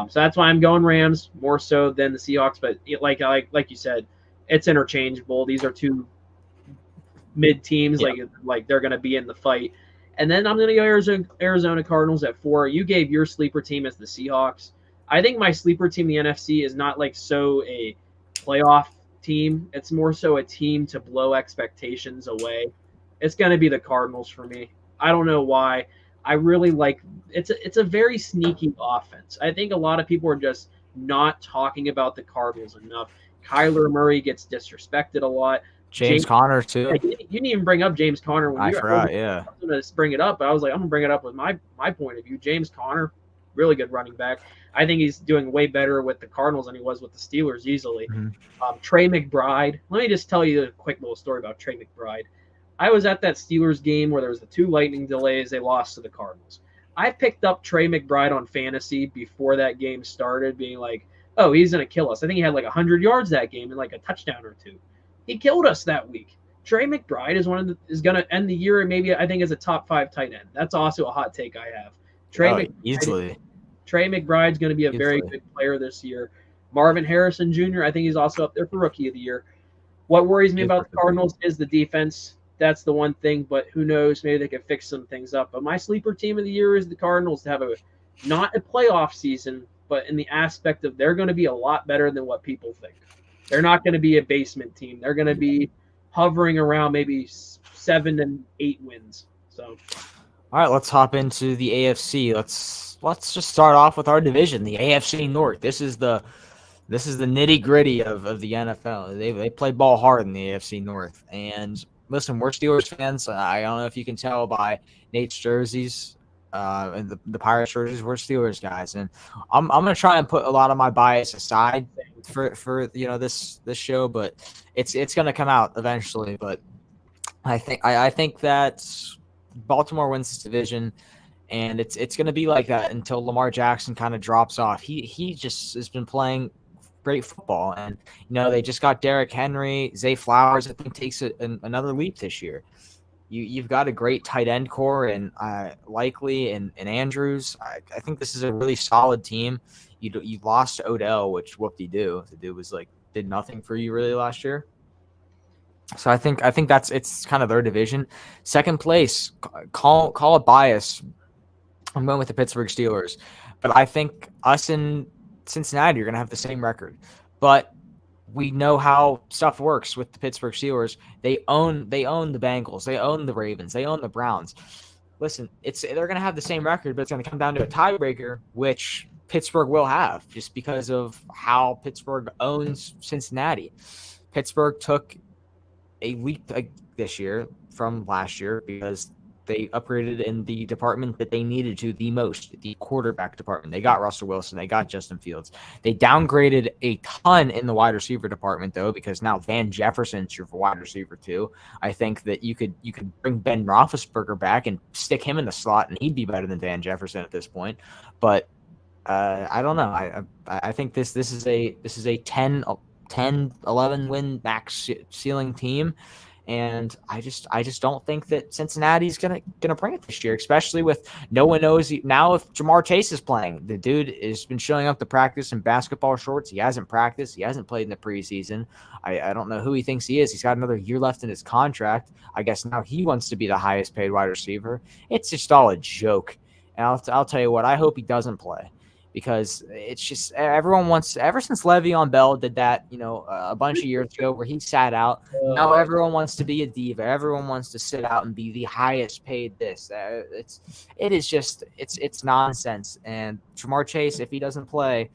So that's why I'm going Rams more so than the Seahawks. But like you said, it's interchangeable. These are two mid teams. Yeah. Like they're going to be in the fight. And then I'm going to go Arizona Cardinals at 4. You gave your sleeper team as the Seahawks. I think my sleeper team in the NFC is not like so a playoff team. It's more so a team to blow expectations away. It's going to be the Cardinals for me. I don't know why. I really like it's a very sneaky offense. I think a lot of people are just not talking about the Cardinals enough. Kyler Murray gets disrespected a lot. James Conner too. You didn't even bring up James Conner when I forgot. Yeah, I was going to bring it up, but I was like, I'm going to bring it up with my point of view. James Conner, really good running back. I think he's doing way better with the Cardinals than he was with the Steelers easily. Mm-hmm. Trey McBride. Let me just tell you a quick little story about Trey McBride. I was at that Steelers game where there was the 2 lightning delays. They lost to the Cardinals. I picked up Trey McBride on fantasy before that game started, being like, oh, he's going to kill us. I think he had like 100 yards that game and like a touchdown or 2. He killed us that week. Trey McBride is is going to end the year maybe I think as a top 5 tight end. That's also a hot take I have. Easily. Trey McBride's going to be a very good player this year. Marvin Harrison Jr., I think he's also up there for Rookie of the Year. What worries me about the Cardinals is the defense. that's the one thing, but who knows? Maybe they could fix some things up. But my sleeper team of the year is the Cardinals to have not a playoff season, but in the aspect of they're going to be a lot better than what people think. They're not going to be a basement team. They're going to be hovering around maybe 7 and 8 wins. So, all right, let's hop into the AFC. Let's just start off with our division, the AFC North. This is the nitty-gritty of the NFL. They play ball hard in the AFC North. And listen, we're Steelers fans. I don't know if you can tell by Nate's jerseys and the Pirates jerseys. We're Steelers guys, and I'm gonna try and put a lot of my bias aside for this show, but it's gonna come out eventually. But I think that Baltimore wins this division. And it's going to be like that until Lamar Jackson kind of drops off. He just has been playing great football. And, they just got Derrick Henry. Zay Flowers, I think, takes another leap this year. You've got a great tight end core and Likely and Andrews. I think this is a really solid team. You lost Odell, which whoop-de-doo. The dude was did nothing for you really last year. So I think it's kind of their division. Second place, call it bias. I'm going with the Pittsburgh Steelers, but I think us in Cincinnati are going to have the same record. But we know how stuff works with the Pittsburgh Steelers. They own the Bengals, they own the Ravens, they own the Browns. Listen, they're going to have the same record, but it's going to come down to a tiebreaker, which Pittsburgh will have just because of how Pittsburgh owns Cincinnati. Pittsburgh took a leap this year from last year because they upgraded in the department that they needed to the most, the quarterback department. They got Russell Wilson. They got Justin Fields. They downgraded a ton in the wide receiver department, though, because now Van Jefferson's your wide receiver, too. I think that you could bring Ben Roethlisberger back and stick him in the slot, and he'd be better than Van Jefferson at this point. But I don't know. I think this is a 10, 11 win max ceiling team. And I just don't think that Cincinnati's gonna bring it this year, especially with no one knows now if Jamar Chase is playing. The dude has been showing up to practice in basketball shorts. He hasn't practiced. He hasn't played in the preseason. I don't know who he thinks he is. He's got another year left in his contract. I guess now he wants to be the highest paid wide receiver. It's just all a joke. And I'll tell you what, I hope he doesn't play. Because it's just everyone wants, ever since Le'Veon Bell did that, a bunch of years ago where he sat out, now everyone wants to be a diva. Everyone wants to sit out and be the highest paid this. It's nonsense. And Jamar Chase, if he doesn't play,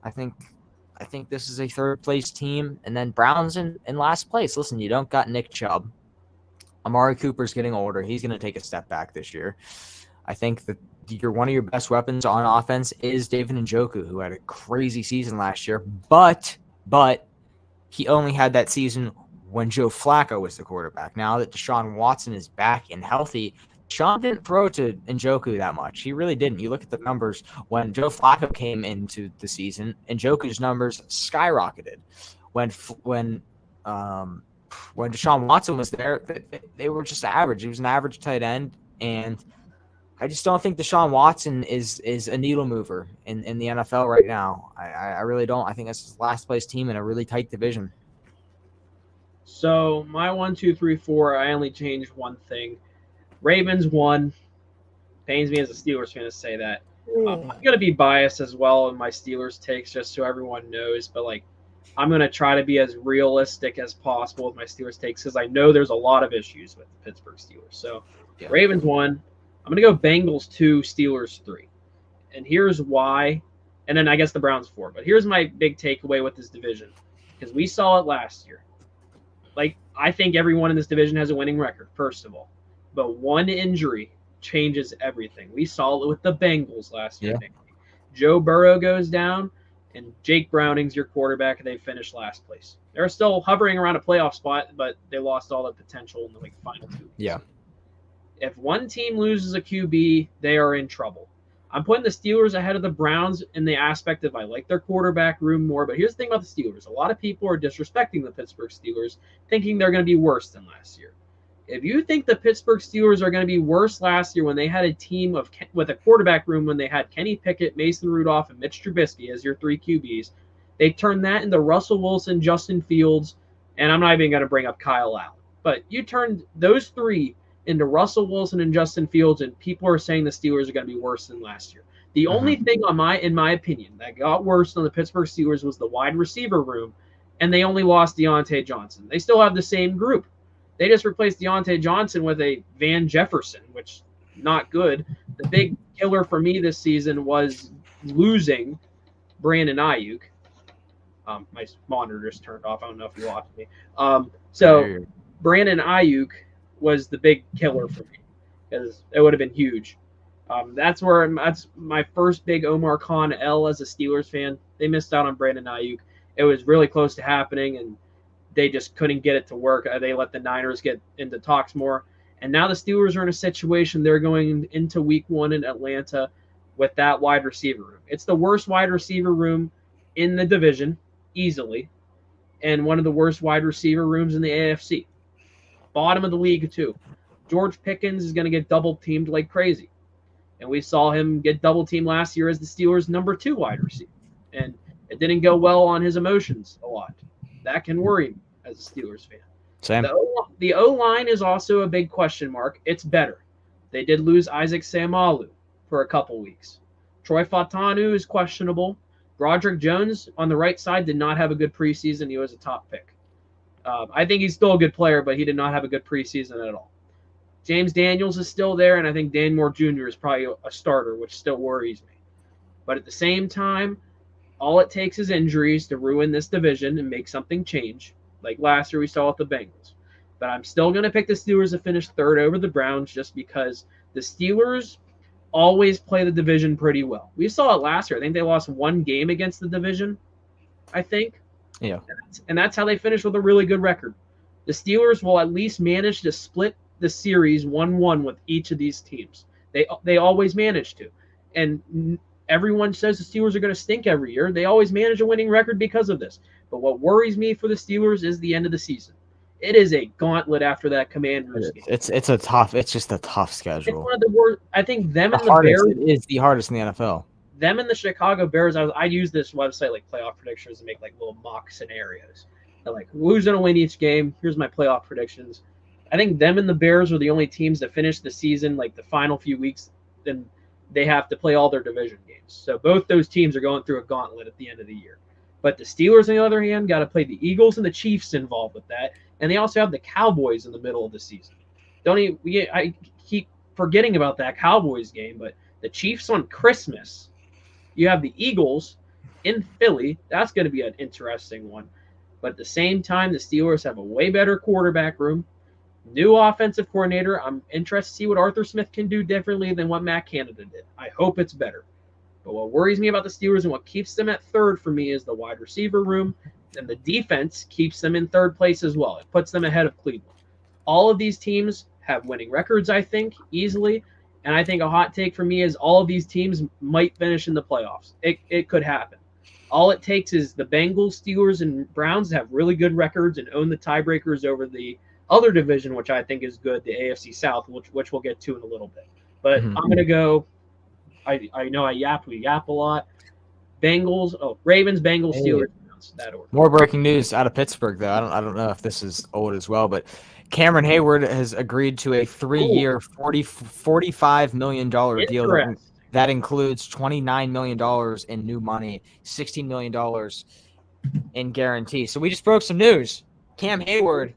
I think this is a third place team. And then Browns in last place. Listen, you don't got Nick Chubb. Amari Cooper's getting older. He's going to take a step back this year. I think that one of your best weapons on offense is David Njoku, who had a crazy season last year, but he only had that season when Joe Flacco was the quarterback. Now that Deshaun Watson is back and healthy, Deshaun didn't throw to Njoku that much. He really didn't. You look at the numbers when Joe Flacco came into the season, Njoku's numbers skyrocketed. When Deshaun Watson was there, they were just average. He was an average tight end, and I just don't think Deshaun Watson is a needle mover in the NFL right now. I really don't. I think that's his last place team in a really tight division. So my 1, 2, 3, 4, I only changed one thing. Ravens won. Pains me as a Steelers fan to say that. I'm going to be biased as well in my Steelers takes, just so everyone knows. But I'm going to try to be as realistic as possible with my Steelers takes because I know there's a lot of issues with the Pittsburgh Steelers. So Ravens won. I'm going to go Bengals 2, Steelers 3. And here's why. And then I guess the Browns 4. But here's my big takeaway with this division. Because we saw it last year. I think everyone in this division has a winning record, first of all. But one injury changes everything. We saw it with the Bengals last year. Joe Burrow goes down, and Jake Browning's your quarterback, and they finished last place. They're still hovering around a playoff spot, but they lost all the potential in the final 2 weeks. Yeah. If one team loses a QB, they are in trouble. I'm putting the Steelers ahead of the Browns in the aspect of I like their quarterback room more. But here's the thing about the Steelers. A lot of people are disrespecting the Pittsburgh Steelers, thinking they're going to be worse than last year. If you think the Pittsburgh Steelers are going to be worse last year when they had a team with a quarterback room when they had Kenny Pickett, Mason Rudolph, and Mitch Trubisky as your 3 QBs, they turned that into Russell Wilson, Justin Fields, and I'm not even going to bring up Kyle Allen. But you turned those three into Russell Wilson and Justin Fields, and people are saying the Steelers are going to be worse than last year. The only thing in my opinion, that got worse on the Pittsburgh Steelers was the wide receiver room, and they only lost Deontay Johnson. They still have the same group. They just replaced Deontay Johnson with a Van Jefferson, which not good. The big killer for me this season was losing Brandon Ayuk. My monitor just turned off. I don't know if you watched me. So Brandon Ayuk was the big killer for me because it would have been huge. That's my first big Omar Khan L as a Steelers fan. They missed out on Brandon Ayuk. It was really close to happening, and they just couldn't get it to work. They let the Niners get into talks more. And now the Steelers are in a situation they're going into week 1 in Atlanta with that wide receiver room. It's the worst wide receiver room in the division, easily, and one of the worst wide receiver rooms in the AFC. Bottom of the league, too. George Pickens is going to get double-teamed like crazy. And we saw him get double-teamed last year as the Steelers' number 2 wide receiver. And it didn't go well on his emotions a lot. That can worry me as a Steelers fan. Same. The O-line is also a big question mark. It's better. They did lose Isaac Seumalo for a couple weeks. Troy Fautanu is questionable. Broderick Jones on the right side did not have a good preseason. He was a top pick. I think he's still a good player, but he did not have a good preseason at all. James Daniels is still there, and I think Dan Moore Jr. is probably a starter, which still worries me. But at the same time, all it takes is injuries to ruin this division and make something change, like last year we saw with the Bengals. But I'm still going to pick the Steelers to finish third over the Browns just because the Steelers always play the division pretty well. We saw it last year. I think they lost one game against the division, I think. Yeah. And that's how they finished with a really good record. The Steelers will at least manage to split the series 1-1 with each of these teams. They always manage to. And everyone says the Steelers are going to stink every year. They always manage a winning record because of this. But what worries me for the Steelers is the end of the season. It is a gauntlet after that Commanders game. It's just a tough schedule. It's one of the worst. I think them and the Bears. It is the hardest in the NFL. Them and the Chicago Bears. I use this website like Playoff Predictions to make like little mock scenarios. And like who's going to win each game? Here's my playoff predictions. I think them and the Bears are the only teams that finish the season like the final few weeks. Then they have to play all their division games. So both those teams are going through a gauntlet at the end of the year. But the Steelers, on the other hand, got to play the Eagles and the Chiefs involved with that. And they also have the Cowboys in the middle of the season. I keep forgetting about that Cowboys game, but the Chiefs on Christmas. You have the Eagles in Philly. That's going to be an interesting one. But at the same time, the Steelers have a way better quarterback room. New offensive coordinator. I'm interested to see what Arthur Smith can do differently than what Matt Canada did. I hope it's better. But what worries me about the Steelers and what keeps them at third for me is the wide receiver room. And the defense keeps them in third place as well. It puts them ahead of Cleveland. All of these teams have winning records, I think, easily. And I think a hot take for me is all of these teams might finish in the playoffs. It could happen. All it takes is the Bengals, Steelers, and Browns to have really good records and own the tiebreakers over the other division, which I think is good, the AFC South, which we'll get to in a little bit. But I'm going to go, I know we yap a lot. Ravens, Bengals, Steelers. That order. More breaking news out of Pittsburgh, though. I don't know if this is old as well, but Cameron Hayward has agreed to a 3-year, $45 million deal that includes $29 million in new money, $16 million in guarantee. So we just broke some news. Cam Hayward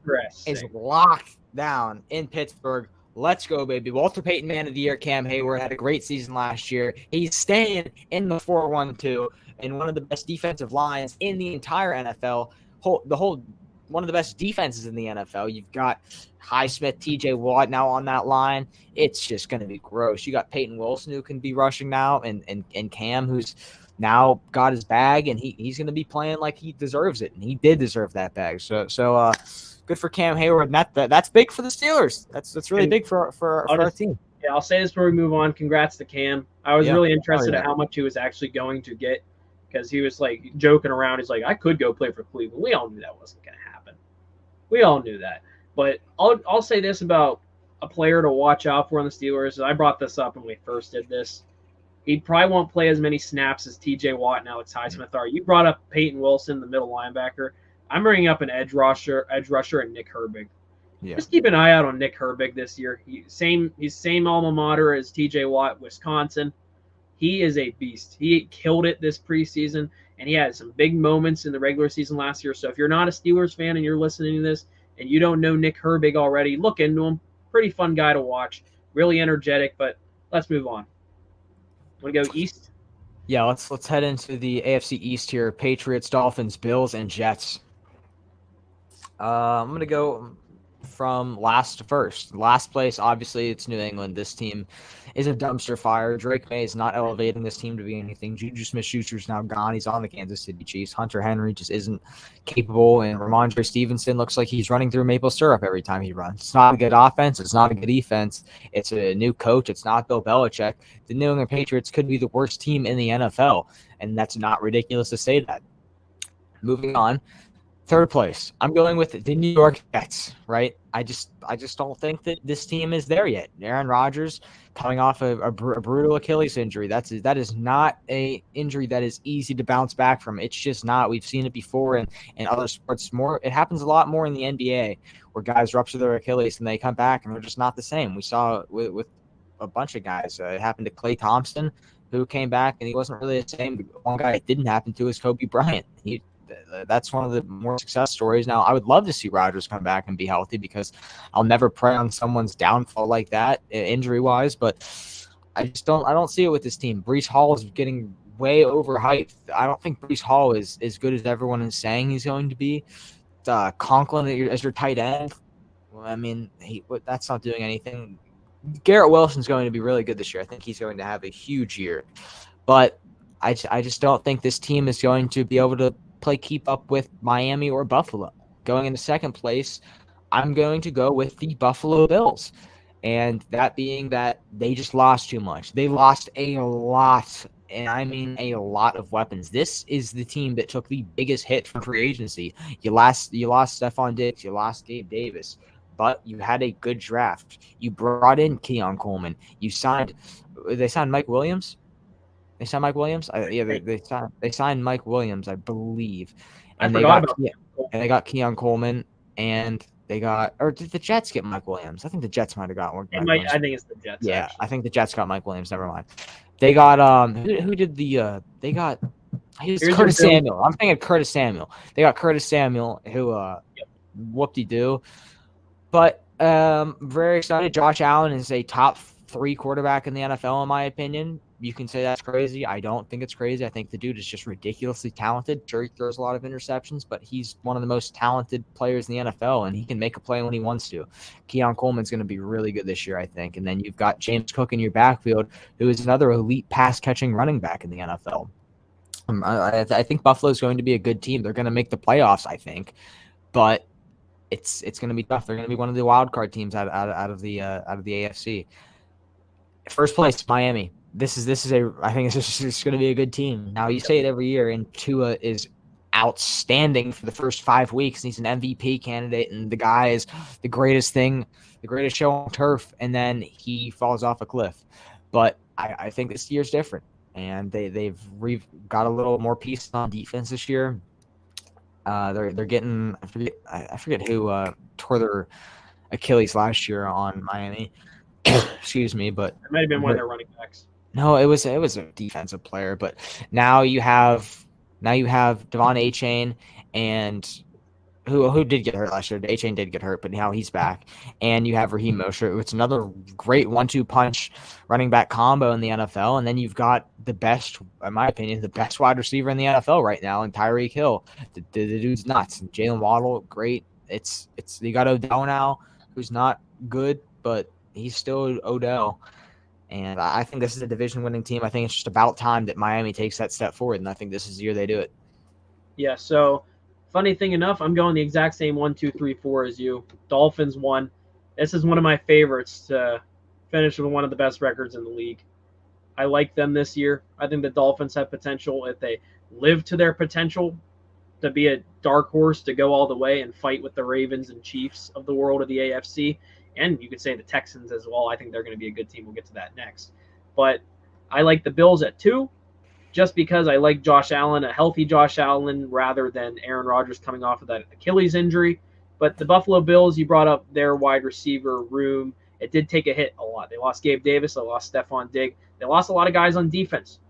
is locked down in Pittsburgh. Let's go, baby. Walter Payton Man of the Year, Cam Hayward, had a great season last year. He's staying in the 4-1-2 and one of the best defensive lines in the entire NFL. One of the best defenses in the NFL. You've got Highsmith, TJ Watt now on that line. It's just going to be gross. You got Peyton Wilson who can be rushing now, and Cam who's now got his bag, and he's going to be playing like he deserves it, and he did deserve that bag. So good for Cam Hayward, and that's big for the Steelers. That's really big for our team. Yeah, I'll say this before we move on. Congrats to Cam. I was really interested in how much he was actually going to get, because he was like joking around. He's like, I could go play for Cleveland. We all knew that wasn't going to happen. We all knew that. But I'll say this about a player to watch out for on the Steelers. I brought this up when we first did this. He probably won't play as many snaps as TJ Watt and Alex Highsmith are. You brought up Peyton Wilson, the middle linebacker. I'm bringing up an edge rusher and Nick Herbig. Just keep an eye out on Nick Herbig this year. He's same alma mater as TJ Watt, Wisconsin. He is a beast. He killed it this preseason, and he had some big moments in the regular season last year. So if you're not a Steelers fan and you're listening to this and you don't know Nick Herbig already, look into him. Pretty fun guy to watch. Really energetic, but let's move on. Want to go East? Yeah, let's head into the AFC East here. Patriots, Dolphins, Bills, and Jets. I'm going to go from last to first. Last place, obviously, it's New England. This team is a dumpster fire. Drake May is not elevating this team to be anything. Juju Smith-Schuster's now gone. He's on the Kansas City Chiefs. Hunter Henry just isn't capable, and Ramondre Stevenson looks like he's running through maple syrup every time he runs. It's not a good offense. It's not a good defense. It's a new coach. It's not Bill Belichick. The New England Patriots could be the worst team in the NFL, and that's not ridiculous to say that. Moving on. Third place, I'm going with the New York Jets, right? I just don't think that this team is there yet. Aaron Rodgers coming off a brutal Achilles injury. That is not a injury that is easy to bounce back from. It's just not. We've seen it before in other sports. It happens a lot more in the NBA where guys rupture their Achilles and they come back and they're just not the same. We saw it with a bunch of guys. It happened to Klay Thompson, who came back and he wasn't really the same. One guy it didn't happen to is Kobe Bryant. That's one of the more success stories. Now, I would love to see Rodgers come back and be healthy because I'll never prey on someone's downfall like that, injury-wise, but I don't see it with this team. Breece Hall is getting way overhyped. I don't think Breece Hall is as good as everyone is saying he's going to be. Conklin as your tight end, well, I mean, that's not doing anything. Garrett Wilson's going to be really good this year. I think he's going to have a huge year. But I just don't think this team is going to be able to keep up with Miami or Buffalo. Going into second place, I'm going to go with the Buffalo Bills. And that being that they just lost too much. They lost a lot, and I mean a lot of weapons. This is the team that took the biggest hit from free agency. You lost Stephon Diggs, you lost Gabe Davis, but you had a good draft. You brought in Keon Coleman. They signed Mike Williams. They signed Mike Williams. They signed Mike Williams, I believe, and they got Keon Coleman, and did the Jets get Mike Williams? I think the Jets might have got one. I think it's the Jets. Yeah, actually. I think the Jets got Mike Williams. Never mind. They got who did the they got? Curtis Samuel. I'm thinking Curtis Samuel. They got Curtis Samuel, who whoop-de-doo. But very excited. Josh Allen is a top 3 quarterback in the NFL, in my opinion. You can say that's crazy. I don't think it's crazy. I think the dude is just ridiculously talented. Sure, he throws a lot of interceptions, but he's one of the most talented players in the NFL, and he can make a play when he wants to. Keon Coleman's going to be really good this year, I think. And then you've got James Cook in your backfield, who is another elite pass-catching running back in the NFL. I think Buffalo's going to be a good team. They're going to make the playoffs, I think, but it's going to be tough. They're going to be one of the wild card teams out of the AFC. First place, Miami. I think this is going to be a good team. Now, you say it every year, and Tua is outstanding for the first 5 weeks. He's an MVP candidate, and the guy is the greatest show on turf, and then he falls off a cliff. But I think this year's different, and they've got a little more peace on defense this year. They're getting I forget who tore their Achilles last year on Miami. Excuse me, but it might have been one of their running backs. No, it was a defensive player, but now you have Devon Achane, and who did get hurt last year. Achane did get hurt, but now he's back. And you have Raheem Mostert. It's another great 1-2 punch running back combo in the NFL. And then you've got the best, in my opinion, the best wide receiver in the NFL right now, and Tyreek Hill. The dude's nuts. Jalen Waddle, great. It's you got Odell now, who's not good, but he's still Odell. And I think this is a division-winning team. I think it's just about time that Miami takes that step forward, and I think this is the year they do it. Yeah, so funny thing enough, I'm going the exact same 1, 2, 3, 4 as you. Dolphins 1. This is one of my favorites to finish with one of the best records in the league. I like them this year. I think the Dolphins have potential if they live to their potential to be a dark horse to go all the way and fight with the Ravens and Chiefs of the world of the AFC. And you could say the Texans as well. I think they're going to be a good team. We'll get to that next. But I like the Bills at 2 just because I like Josh Allen, a healthy Josh Allen, rather than Aaron Rodgers coming off of that Achilles injury. But the Buffalo Bills, you brought up their wide receiver room. It did take a hit a lot. They lost Gabe Davis. They lost Stephon Diggs. They lost a lot of guys on defense.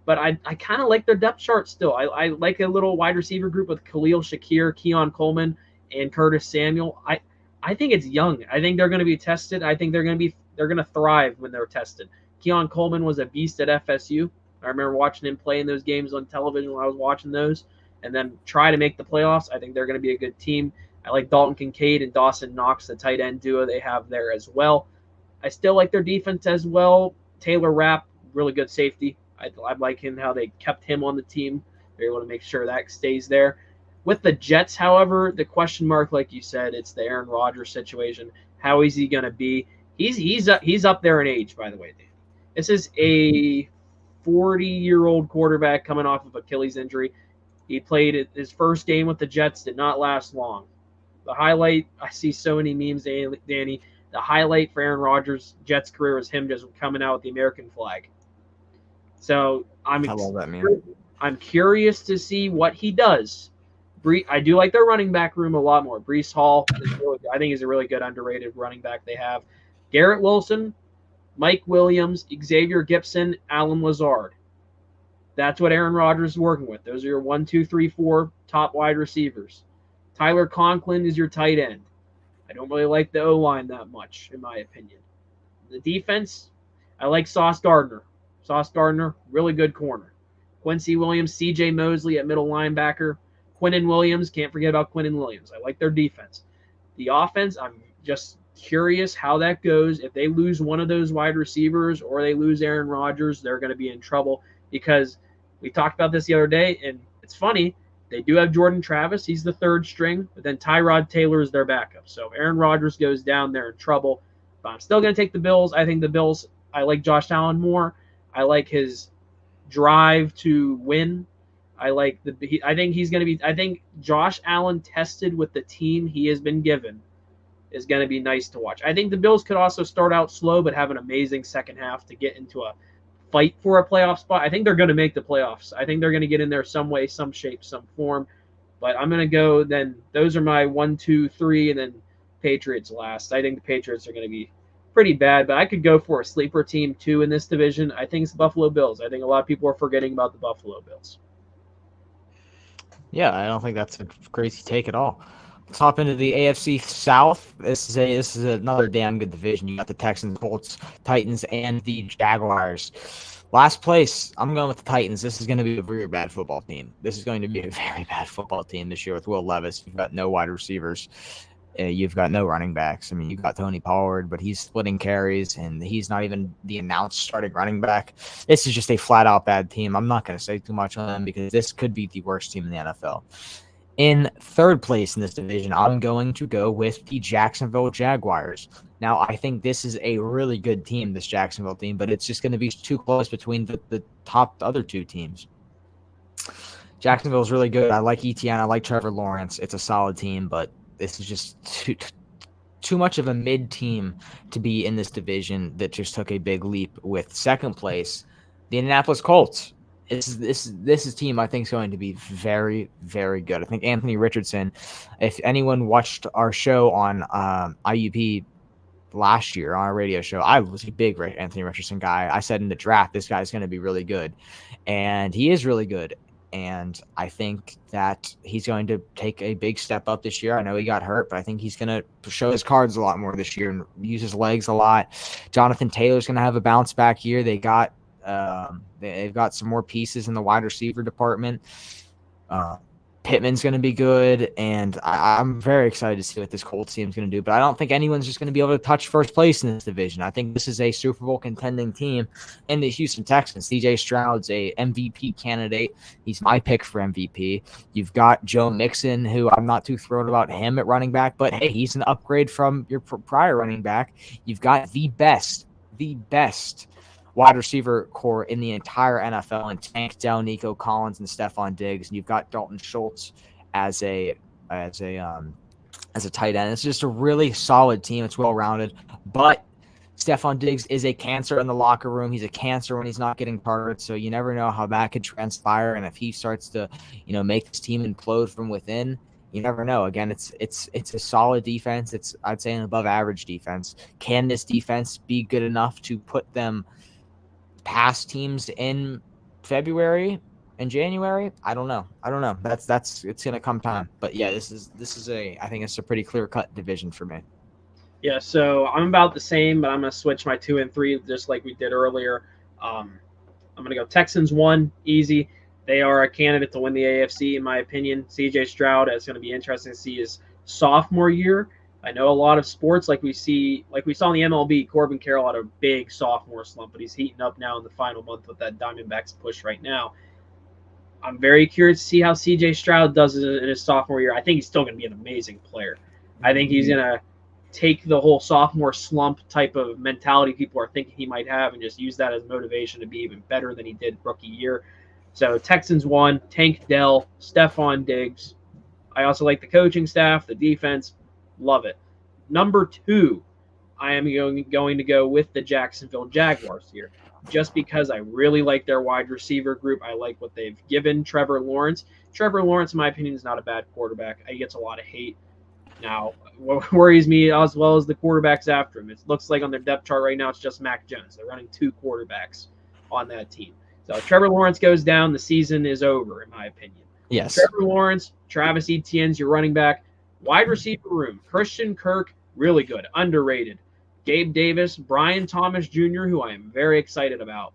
But I kind of like their depth chart still. I like a little wide receiver group with Khalil Shakir, Keon Coleman, and Curtis Samuel. I think it's young. I think they're going to be tested. I think they're going to thrive when they're tested. Keon Coleman was a beast at FSU. I remember watching him play in those games on television when I was watching those, and then try to make the playoffs. I think they're going to be a good team. I like Dalton Kincaid and Dawson Knox, the tight end duo they have there as well. I still like their defense as well. Taylor Rapp, really good safety. I like him, how they kept him on the team. They're able to make sure that stays there. With the Jets, however, the question mark, like you said, it's the Aaron Rodgers situation. How is he going to be? He's up there in age, by the way, Danny. This is a 40-year-old quarterback coming off of Achilles injury. He played his first game with the Jets, did not last long. The highlight, I see so many memes, Danny. The highlight for Aaron Rodgers' Jets career is him just coming out with the American flag. So I love that, man. I'm curious to see what he does. I do like their running back room a lot more. Breece Hall, I think he's a really good underrated running back they have. Garrett Wilson, Mike Williams, Xavier Gibson, Alan Lazard. That's what Aaron Rodgers is working with. Those are your 1, 2, 3, 4 top wide receivers. Tyler Conklin is your tight end. I don't really like the O-line that much, in my opinion. The defense, I like Sauce Gardner. Sauce Gardner, really good corner. Quincy Williams, C.J. Mosley at middle linebacker. Quinnen Williams, can't forget about Quinnen Williams. I like their defense. The offense, I'm just curious how that goes. If they lose one of those wide receivers or they lose Aaron Rodgers, they're going to be in trouble because we talked about this the other day, and it's funny. They do have Jordan Travis. He's the third string, but then Tyrod Taylor is their backup. So if Aaron Rodgers goes down, they're in trouble. But I'm still going to take the Bills. I think the Bills, I like Josh Allen more. I like his drive to win. I think Josh Allen tested with the team he has been given is going to be nice to watch. I think the Bills could also start out slow but have an amazing second half to get into a fight for a playoff spot. I think they're going to make the playoffs. I think they're going to get in there some way, some shape, some form. But I'm going to go then. Those are my 1, 2, 3, and then Patriots last. I think the Patriots are going to be pretty bad, but I could go for a sleeper team too in this division. I think it's the Buffalo Bills. I think a lot of people are forgetting about the Buffalo Bills. Yeah, I don't think that's a crazy take at all. Let's hop into the AFC South. This is another damn good division. You got the Texans, Colts, Titans, and the Jaguars. Last place, I'm going with the Titans. This is going to be a very bad football team. This is going to be a very bad football team this year with Will Levis. You've got no wide receivers. You've got no running backs. I mean, you've got Tony Pollard, but he's splitting carries, and he's not even the announced starting running back. This is just a flat-out bad team. I'm not going to say too much on them because this could be the worst team in the NFL. In third place in this division, I'm going to go with the Jacksonville Jaguars. Now, I think this is a really good team, this Jacksonville team, but it's just going to be too close between the top other two teams. Jacksonville's really good. I like Etienne. I like Trevor Lawrence. It's a solid team, but this is just too much of a mid team to be in this division that just took a big leap with second place, the Indianapolis Colts. This is team I think is going to be very, very good. I think Anthony Richardson, if anyone watched our show on IUP last year on our radio show, I was a big Anthony Richardson guy. I said in the draft, this guy's going to be really good. And he is really good. And I think that he's going to take a big step up this year. I know he got hurt, but I think he's going to show his cards a lot more this year and use his legs a lot. Jonathan Taylor's going to have a bounce back year. They've got some more pieces in the wide receiver department. Pittman's going to be good, and I'm very excited to see what this Colts team is going to do. But I don't think anyone's just going to be able to touch first place in this division. I think this is a Super Bowl contending team in the Houston Texans. C.J. Stroud's a MVP candidate. He's my pick for MVP. You've got Joe Mixon, who I'm not too thrilled about him at running back, but hey, he's an upgrade from your prior running back. You've got the best wide receiver core in the entire NFL, and Tank Dell, Nico Collins, and Stephon Diggs. And you've got Dalton Schultz as a tight end. It's just a really solid team. It's well rounded, but Stephon Diggs is a cancer in the locker room. He's a cancer when he's not getting targets. So you never know how that could transpire. And if he starts to, make this team implode from within, You never know. Again, it's a solid defense. It's, I'd say, an above average defense. Can this defense be good enough to put them past teams in February and January? I don't know. That's it's gonna come time. But yeah, this is I think it's a pretty clear cut division for me. Yeah, so I'm about the same, but I'm gonna switch my 2 and 3 just like we did earlier. I'm gonna go Texans 1, easy. They are a candidate to win the AFC in my opinion. CJ Stroud, it's gonna be interesting to see his sophomore year. I know a lot of sports, like we saw in the MLB, Corbin Carroll had a big sophomore slump, but he's heating up now in the final month with that Diamondbacks push right now. I'm very curious to see how CJ Stroud does in his sophomore year. I think he's still going to be an amazing player. I think he's going to take the whole sophomore slump type of mentality people are thinking he might have and just use that as motivation to be even better than he did rookie year. So Texans 1, Tank Dell, Stephon Diggs. I also like the coaching staff, the defense. Love it. Number 2, I am going to go with the Jacksonville Jaguars here, just because I really like their wide receiver group. I like what they've given Trevor Lawrence. Trevor Lawrence, in my opinion, is not a bad quarterback. He gets a lot of hate. Now, what worries me as well as the quarterbacks after him, it looks like on their depth chart right now, it's just Mac Jones. They're running 2 quarterbacks on that team. So if Trevor Lawrence goes down, the season is over, in my opinion. Yes. Trevor Lawrence, Travis Etienne's your running back. Wide receiver room, Christian Kirk, really good, underrated. Gabe Davis, Brian Thomas Jr., who I am very excited about.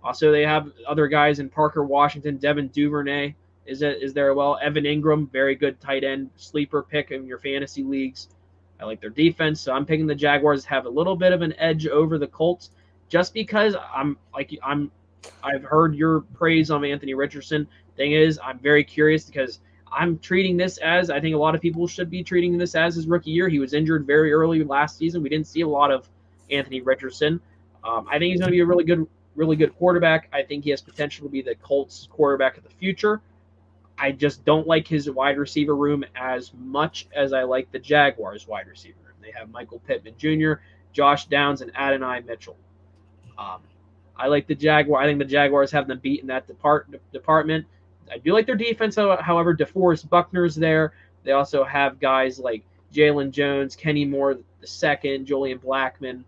Also, they have other guys in Parker Washington, Devin Duvernay is there well. Evan Ingram, very good tight end, sleeper pick in your fantasy leagues. I like their defense, so I'm picking the Jaguars to have a little bit of an edge over the Colts, just because I've heard your praise on Anthony Richardson. Thing is, I'm very curious because I'm treating this as, I think a lot of people should be treating this as his rookie year. He was injured very early last season. We didn't see a lot of Anthony Richardson. I think he's going to be a really good quarterback. I think he has potential to be the Colts quarterback of the future. I just don't like his wide receiver room as much as I like the Jaguars wide receiver room. They have Michael Pittman Jr., Josh Downs, and Adonai Mitchell. I like the Jaguars. I think the Jaguars have them beat in that department. I do like their defense, however. DeForest Buckner's there. They also have guys like Jalen Jones, Kenny Moore II, Julian Blackman.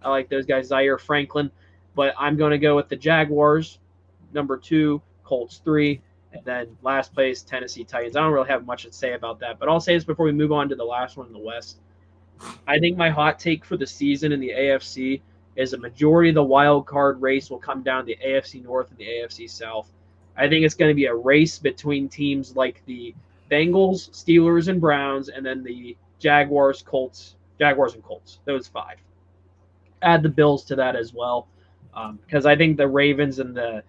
I like those guys, Zaire Franklin. But I'm going to go with the Jaguars, number 2, Colts 3, and then last place, Tennessee Titans. I don't really have much to say about that, but I'll say this before we move on to the last one in the West. I think my hot take for the season in the AFC is a majority of the wild card race will come down to the AFC North and the AFC South. I think it's going to be a race between teams like the Bengals, Steelers, and Browns, and then the Jaguars and Colts, those 5. Add the Bills to that as well, because I think the Ravens and the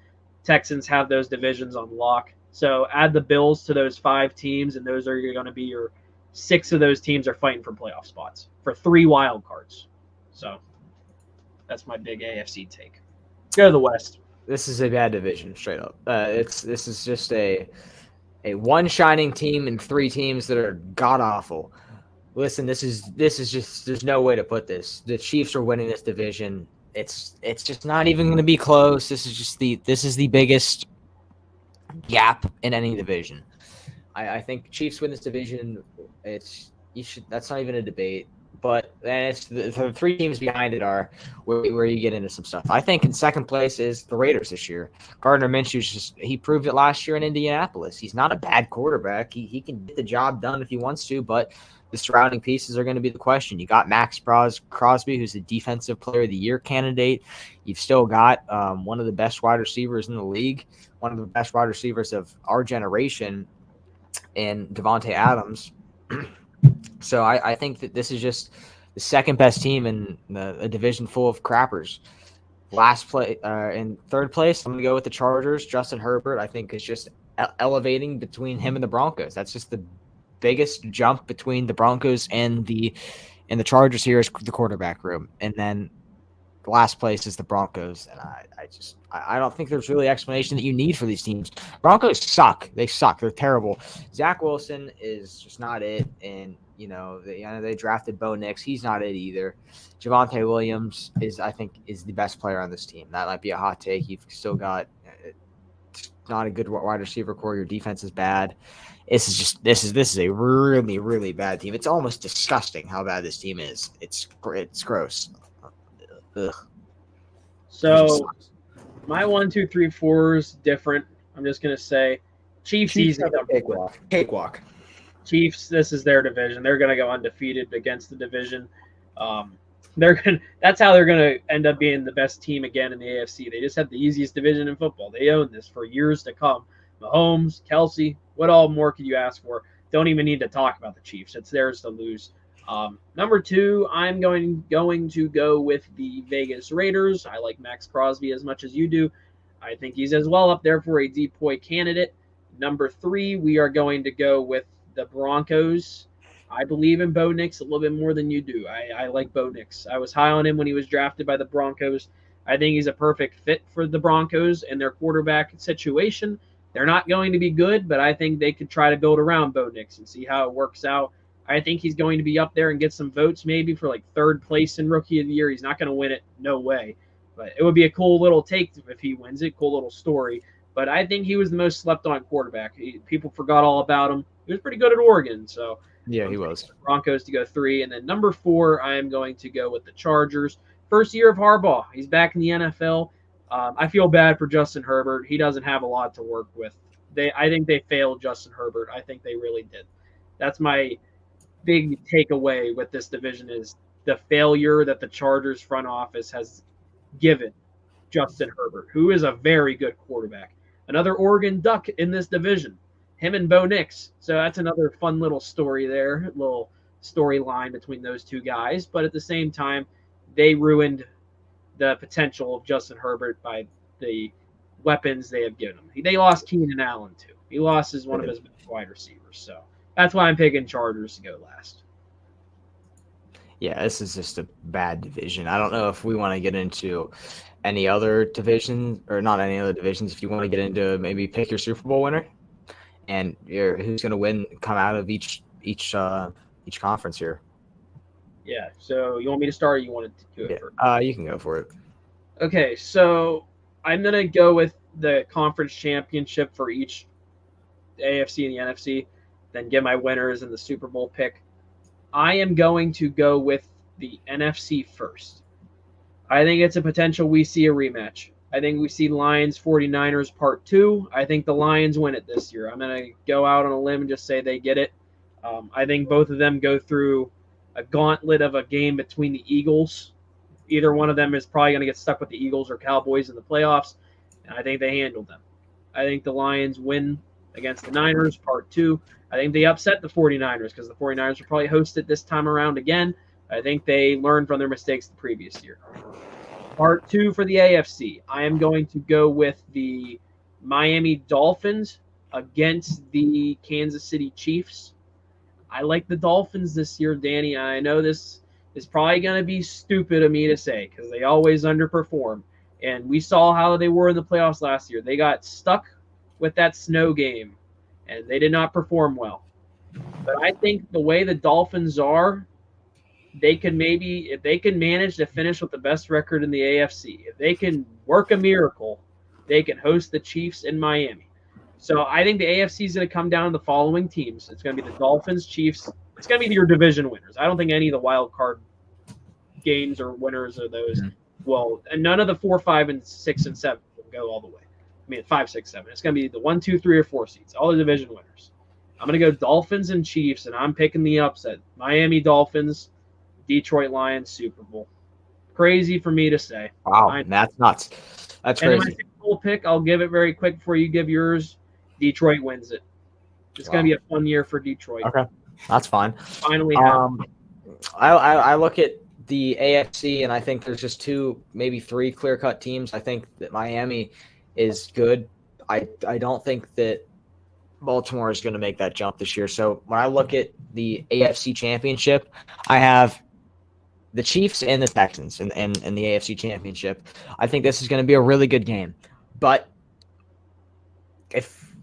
Texans have those divisions on lock. So add the Bills to those 5 teams, and those are going to be your 6 of those teams are fighting for playoff spots for 3 wild cards. So that's my big AFC take. Go to the West. This is a bad division, straight up. This is just a one shining team and 3 teams that are god awful. Listen, this is just, there's no way to put this. The Chiefs are winning this division. It's just not even going to be close. This is the biggest gap in any division. I think Chiefs win this division. That's not even a debate. But then it's the 3 teams behind it are where you get into some stuff. I think in second place is the Raiders this year. Gardner Minshew, he proved it last year in Indianapolis. He's not a bad quarterback. He can get the job done if he wants to, but the surrounding pieces are going to be the question. You got Max Crosby, who's a defensive player of the year candidate. You've still got one of the best wide receivers in the league, one of the best wide receivers of our generation, in Devontae Adams. So I think that this is just the second best team in a division full of crappers. In third place, I'm going to go with the Chargers. Justin Herbert, I think, is just elevating between him and the Broncos. That's just the biggest jump between the Broncos and the Chargers here is the quarterback room. And then the last place is the Broncos. And I don't think there's really explanation that you need for these teams. Broncos suck. They suck. They're terrible. Zach Wilson is just not it. And they drafted Bo Nix. He's not it either. Javonte Williams is the best player on this team. That might be a hot take. You've still got not a good wide receiver core. Your defense is bad. This is a really, really bad team. It's almost disgusting how bad this team is. It's gross. Ugh. So my 1, 2, 3, 4 is different. I'm just gonna say Chiefs easy cakewalk. Chiefs, this is their division. They're gonna go undefeated against the division. That's how they're gonna end up being the best team again in the AFC. They just have the easiest division in football. They own this for years to come. Mahomes, Kelsey, what all more could you ask for? Don't even need to talk about the Chiefs. It's theirs to lose. Number 2, I'm going to go with the Vegas Raiders. I like Max Crosby as much as you do. I think he's as well up there for a DPOY candidate. Number 3, we are going to go with the Broncos. I believe in Bo Nix a little bit more than you do. I like Bo Nix. I was high on him when he was drafted by the Broncos. I think he's a perfect fit for the Broncos and their quarterback situation. They're not going to be good, but I think they could try to build around Bo Nix and see how it works out. I think he's going to be up there and get some votes maybe for like 3rd place in Rookie of the Year. He's not going to win it. No way. But it would be a cool little take if he wins it. Cool little story. But I think he was the most slept on quarterback. People forgot all about him. He was pretty good at Oregon. So yeah, he was. Broncos to go 3. And then number 4, I am going to go with the Chargers. First year of Harbaugh. He's back in the NFL. I feel bad for Justin Herbert. He doesn't have a lot to work with. I think they failed Justin Herbert. I think they really did. That's my big takeaway with this division is the failure that the Chargers front office has given Justin Herbert, who is a very good quarterback. Another Oregon Duck in this division, him and Bo Nix. So that's another fun little story there, little storyline between those two guys. But at the same time, they ruined the potential of Justin Herbert by the weapons they have given him. They lost Keenan Allen too. He lost one of his best wide receivers. So that's why I'm picking Chargers to go last. Yeah, this is just a bad division. I don't know if we want to get into any other divisions, or not any other divisions. If you want to get into maybe pick your Super Bowl winner and who's going to win, come out of each conference here. Yeah. So you want me to start? Or you want to do it first? You can go for it. Okay, so I'm gonna go with the conference championship for each AFC and the NFC, then get my winners in the Super Bowl pick. I am going to go with the NFC first. I think it's a potential we see a rematch. I think we see Lions 49ers part 2. I think the Lions win it this year. I'm going to go out on a limb and just say they get it. I think both of them go through a gauntlet of a game between the Eagles. Either one of them is probably going to get stuck with the Eagles or Cowboys in the playoffs, and I think they handle them. I think the Lions win against the Niners, part 2. I think they upset the 49ers because the 49ers will probably host it this time around again. I think they learned from their mistakes the previous year. Part 2 for the AFC. I am going to go with the Miami Dolphins against the Kansas City Chiefs. I like the Dolphins this year, Danny. I know this is probably going to be stupid of me to say because they always underperform. And we saw how they were in the playoffs last year. They got stuck with that snow game, and they did not perform well. But I think the way the Dolphins are, they can maybe, if they can manage to finish with the best record in the AFC, if they can work a miracle, they can host the Chiefs in Miami. So I think the AFC is going to come down to the following teams. It's going to be the Dolphins, Chiefs. It's going to be your division winners. I don't think any of the wild card games or winners of those will, and none of the 4, 5, and 6, and 7 will go all the way. I mean, 5, 6, 7. It's going to be the 1, 2, 3, or 4 seeds. All the division winners. I'm going to go Dolphins and Chiefs, and I'm picking the upset. Miami Dolphins, Detroit Lions, Super Bowl. Crazy for me to say. Wow, that's nuts. That's crazy. And my Super Bowl pick, I'll give it very quick before you give yours. Detroit wins it. It's going to be a fun year for Detroit. Okay, that's fine. Finally, I look at the AFC, and I think there's just 2, maybe 3 clear-cut teams. I think that Miami is good. I don't think that Baltimore is going to make that jump this year. So when I look at the AFC Championship, I have the Chiefs and the Texans in the AFC Championship. I think this is going to be a really good game. But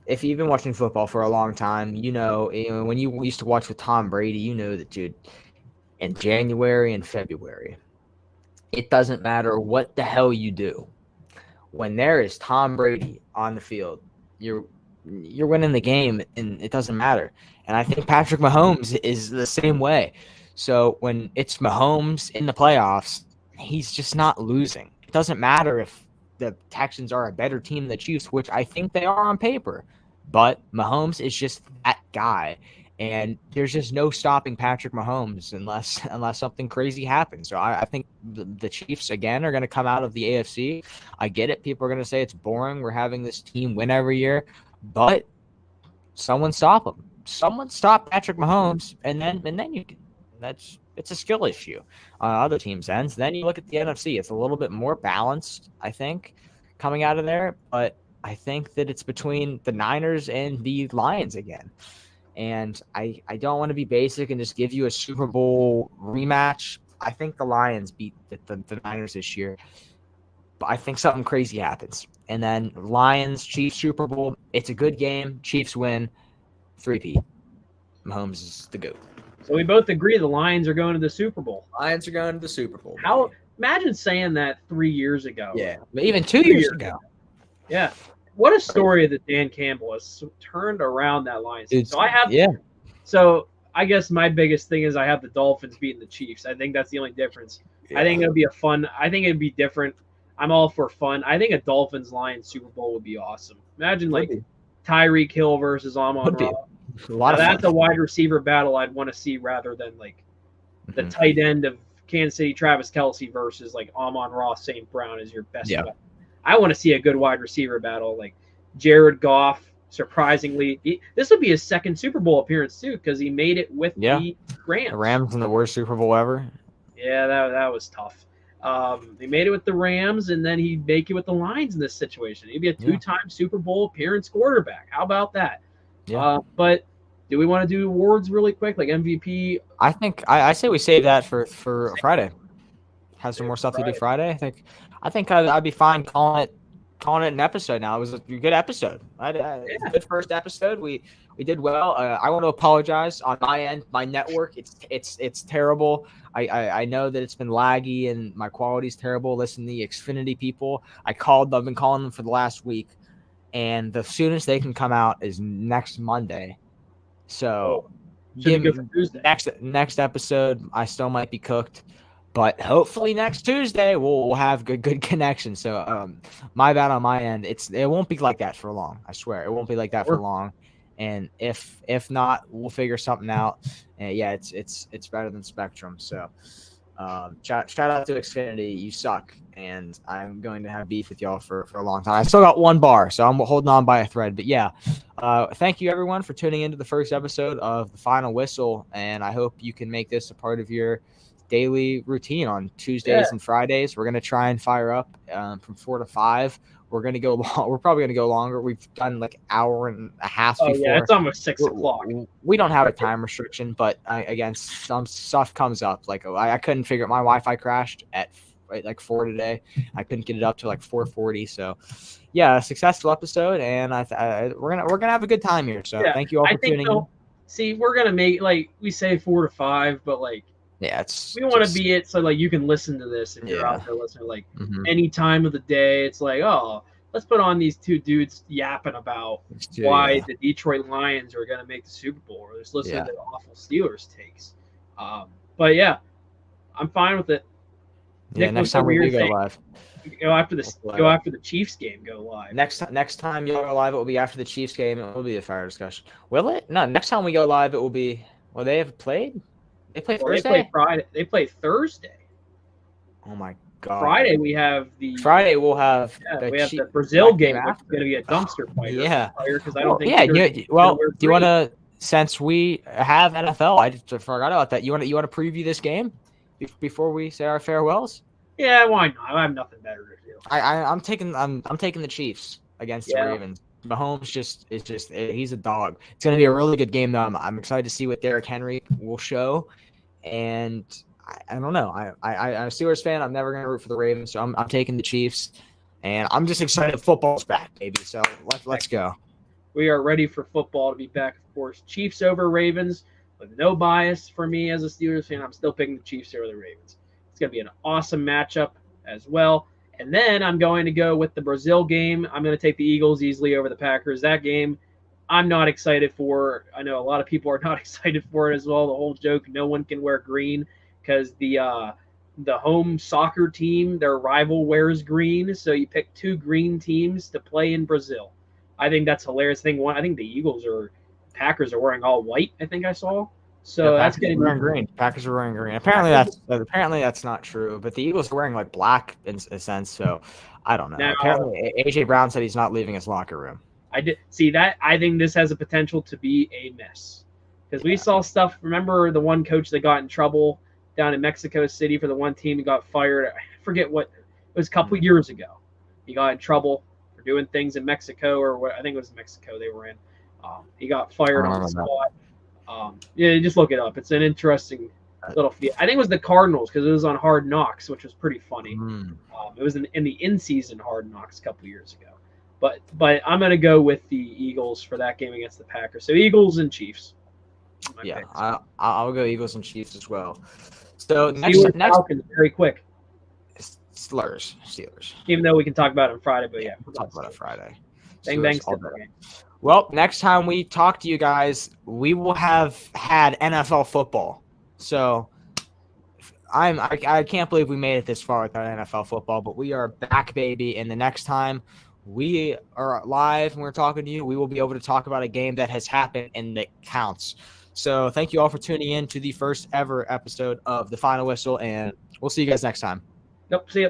if you've been watching football for a long time, you know when you used to watch with Tom Brady, you know that, dude, in January and February, it doesn't matter what the hell you do. When there is Tom Brady on the field, you're winning the game, and it doesn't matter. And I think Patrick Mahomes is the same way. So when it's Mahomes in the playoffs, he's just not losing. It doesn't matter if the Texans are a better team than the Chiefs, which I think they are on paper. But Mahomes is just that guy. And there's just no stopping Patrick Mahomes unless something crazy happens. So I think the Chiefs, again, are going to come out of the AFC. I get it. People are going to say it's boring. We're having this team win every year. But someone stop him. Someone stop Patrick Mahomes, and then you can. It's a skill issue on other teams' ends. Then you look at the NFC. It's a little bit more balanced, I think, coming out of there. But I think that it's between the Niners and the Lions again. And I don't want to be basic and just give you a Super Bowl rematch. I think the Lions beat the Niners this year. But I think something crazy happens. And then Lions, Chiefs, Super Bowl. It's a good game. Chiefs win. 3-peat. Mahomes is the GOAT. So we both agree the Lions are going to the Super Bowl. Lions are going to the Super Bowl. How? Imagine saying that 3 years ago. Yeah, even 2 years ago. Yeah. What a story that Dan Campbell has turned around that Lions team. So I guess my biggest thing is I have the Dolphins beating the Chiefs. I think that's the only difference. Yeah. I think it'd be different. I'm all for fun. I think a Dolphins-Lions Super Bowl would be awesome. Imagine Tyreek Hill versus Amon-Ra. That's a wide receiver battle I'd want to see rather than the tight end of Kansas City, Travis Kelce versus Amon-Ra, St. Brown is your best weapon. I want to see a good wide receiver battle Jared Goff. Surprisingly, this would be his second Super Bowl appearance too because he made it with the Rams. The Rams in the worst Super Bowl ever. Yeah, that was tough. He made it with the Rams, and then he'd make it with the Lions in this situation. He'd be a two-time Super Bowl appearance quarterback. How about that? Yeah. But do we want to do awards really quick, like MVP? I think I say we save that for Friday. Have some more stuff to do Friday. I think I'd be fine calling it an episode now. It was a good episode. Good first episode. We did well. I want to apologize on my end. My network, it's terrible. I know that it's been laggy and my quality's terrible. Listen, the Xfinity people, I've been calling them for the last week, and the soonest they can come out is next Monday. So next episode, I still might be cooked. But hopefully next Tuesday we'll have good connection. So my bad on my end. It won't be like that for long. I swear it won't be like that for long. And if not, we'll figure something out. And it's better than Spectrum. So shout out to Xfinity. You suck, and I'm going to have beef with y'all for a long time. I still got one bar, so I'm holding on by a thread. But thank you everyone for tuning into the first episode of The Final Whistle, and I hope you can make this a part of your daily routine on Tuesdays and Fridays. We're going to try and fire up from 4 to 5. We're going to go long. We're probably going to go longer. We've done an hour and a half before. Yeah, it's almost 6 o'clock. We don't have a time restriction, but again, some stuff comes up. I couldn't figure it. My Wi-Fi crashed at 4 today. I couldn't get it up to 4:40. So yeah, a successful episode, and we're gonna have a good time here. So thank you all for tuning in. See, we're gonna make we say 4 to 5, but we want to be it so you can listen to this if you're out there listening any time of the day. It's let's put on these two dudes yapping about why the Detroit Lions are going to make the Super Bowl, or just listening to the awful Steelers takes. But yeah, I'm fine with it. Yeah, next time we go live. Go after the Chiefs game. Go live. Next time you go live, it will be after the Chiefs game. It will be a fire discussion. Will it? No. Next time we go live, it will be. Well, they have played. They play Thursday? They play Friday. They play Thursday. Oh my God! Friday we have the. Friday we'll have. The Brazil game. Which is going to be a dumpster fire. Yeah. Because I don't think. Yeah. Do you want to? Since we have NFL, I just forgot about that. You want to preview this game before we say our farewells? Yeah, why not? I have nothing better to do. I'm taking the Chiefs against the Ravens. Mahomes he's a dog. It's going to be a really good game, though. I'm excited to see what Derrick Henry will show. And I don't know. I'm a Steelers fan. I'm never going to root for the Ravens, so I'm taking the Chiefs. And I'm just excited football's back, baby. So let's go. We are ready for football to be back, of course. Chiefs over Ravens, with no bias for me as a Steelers fan. I'm still picking the Chiefs over the Ravens. It's going to be an awesome matchup as well. And then I'm going to go with the Brazil game. I'm going to take the Eagles easily over the Packers. That game, I'm not excited for. I know a lot of people are not excited for it as well. The whole joke, no one can wear green because the home soccer team, their rival, wears green. So you pick two green teams to play in Brazil. I think that's hilarious. I think the Packers are wearing all white. I think I saw. So yeah, that's going to be green. Packers are wearing green. Apparently that's not true. But the Eagles are wearing like black in a sense. So I don't know. Now, apparently AJ Brown said he's not leaving his locker room. I did see that. I think this has a potential to be a mess because we saw stuff. Remember the one coach that got in trouble down in Mexico City for the one team and got fired? I forget what it was a couple years ago. He got in trouble for doing things in Mexico, or what I think it was Mexico they were in. He got fired on the spot. Yeah, just look it up. It's an interesting little feat. I think it was the Cardinals because it was on Hard Knocks, which was pretty funny. It was in the in-season Hard Knocks a couple years ago. But I'm going to go with the Eagles for that game against the Packers. So Eagles and Chiefs. Yeah, I'll go Eagles and Chiefs as well. So next Falcons, very quick. Steelers. Even though we can talk about it on Friday, but yeah, we'll talk about it Friday. Bang bang. Well, next time we talk to you guys, we will have had NFL football. So I can't believe we made it this far without NFL football, but we are back, baby. And the next time we are live and we're talking to you, we will be able to talk about a game that has happened and that counts. So thank you all for tuning in to the first ever episode of The Final Whistle, and we'll see you guys next time. Nope, see ya.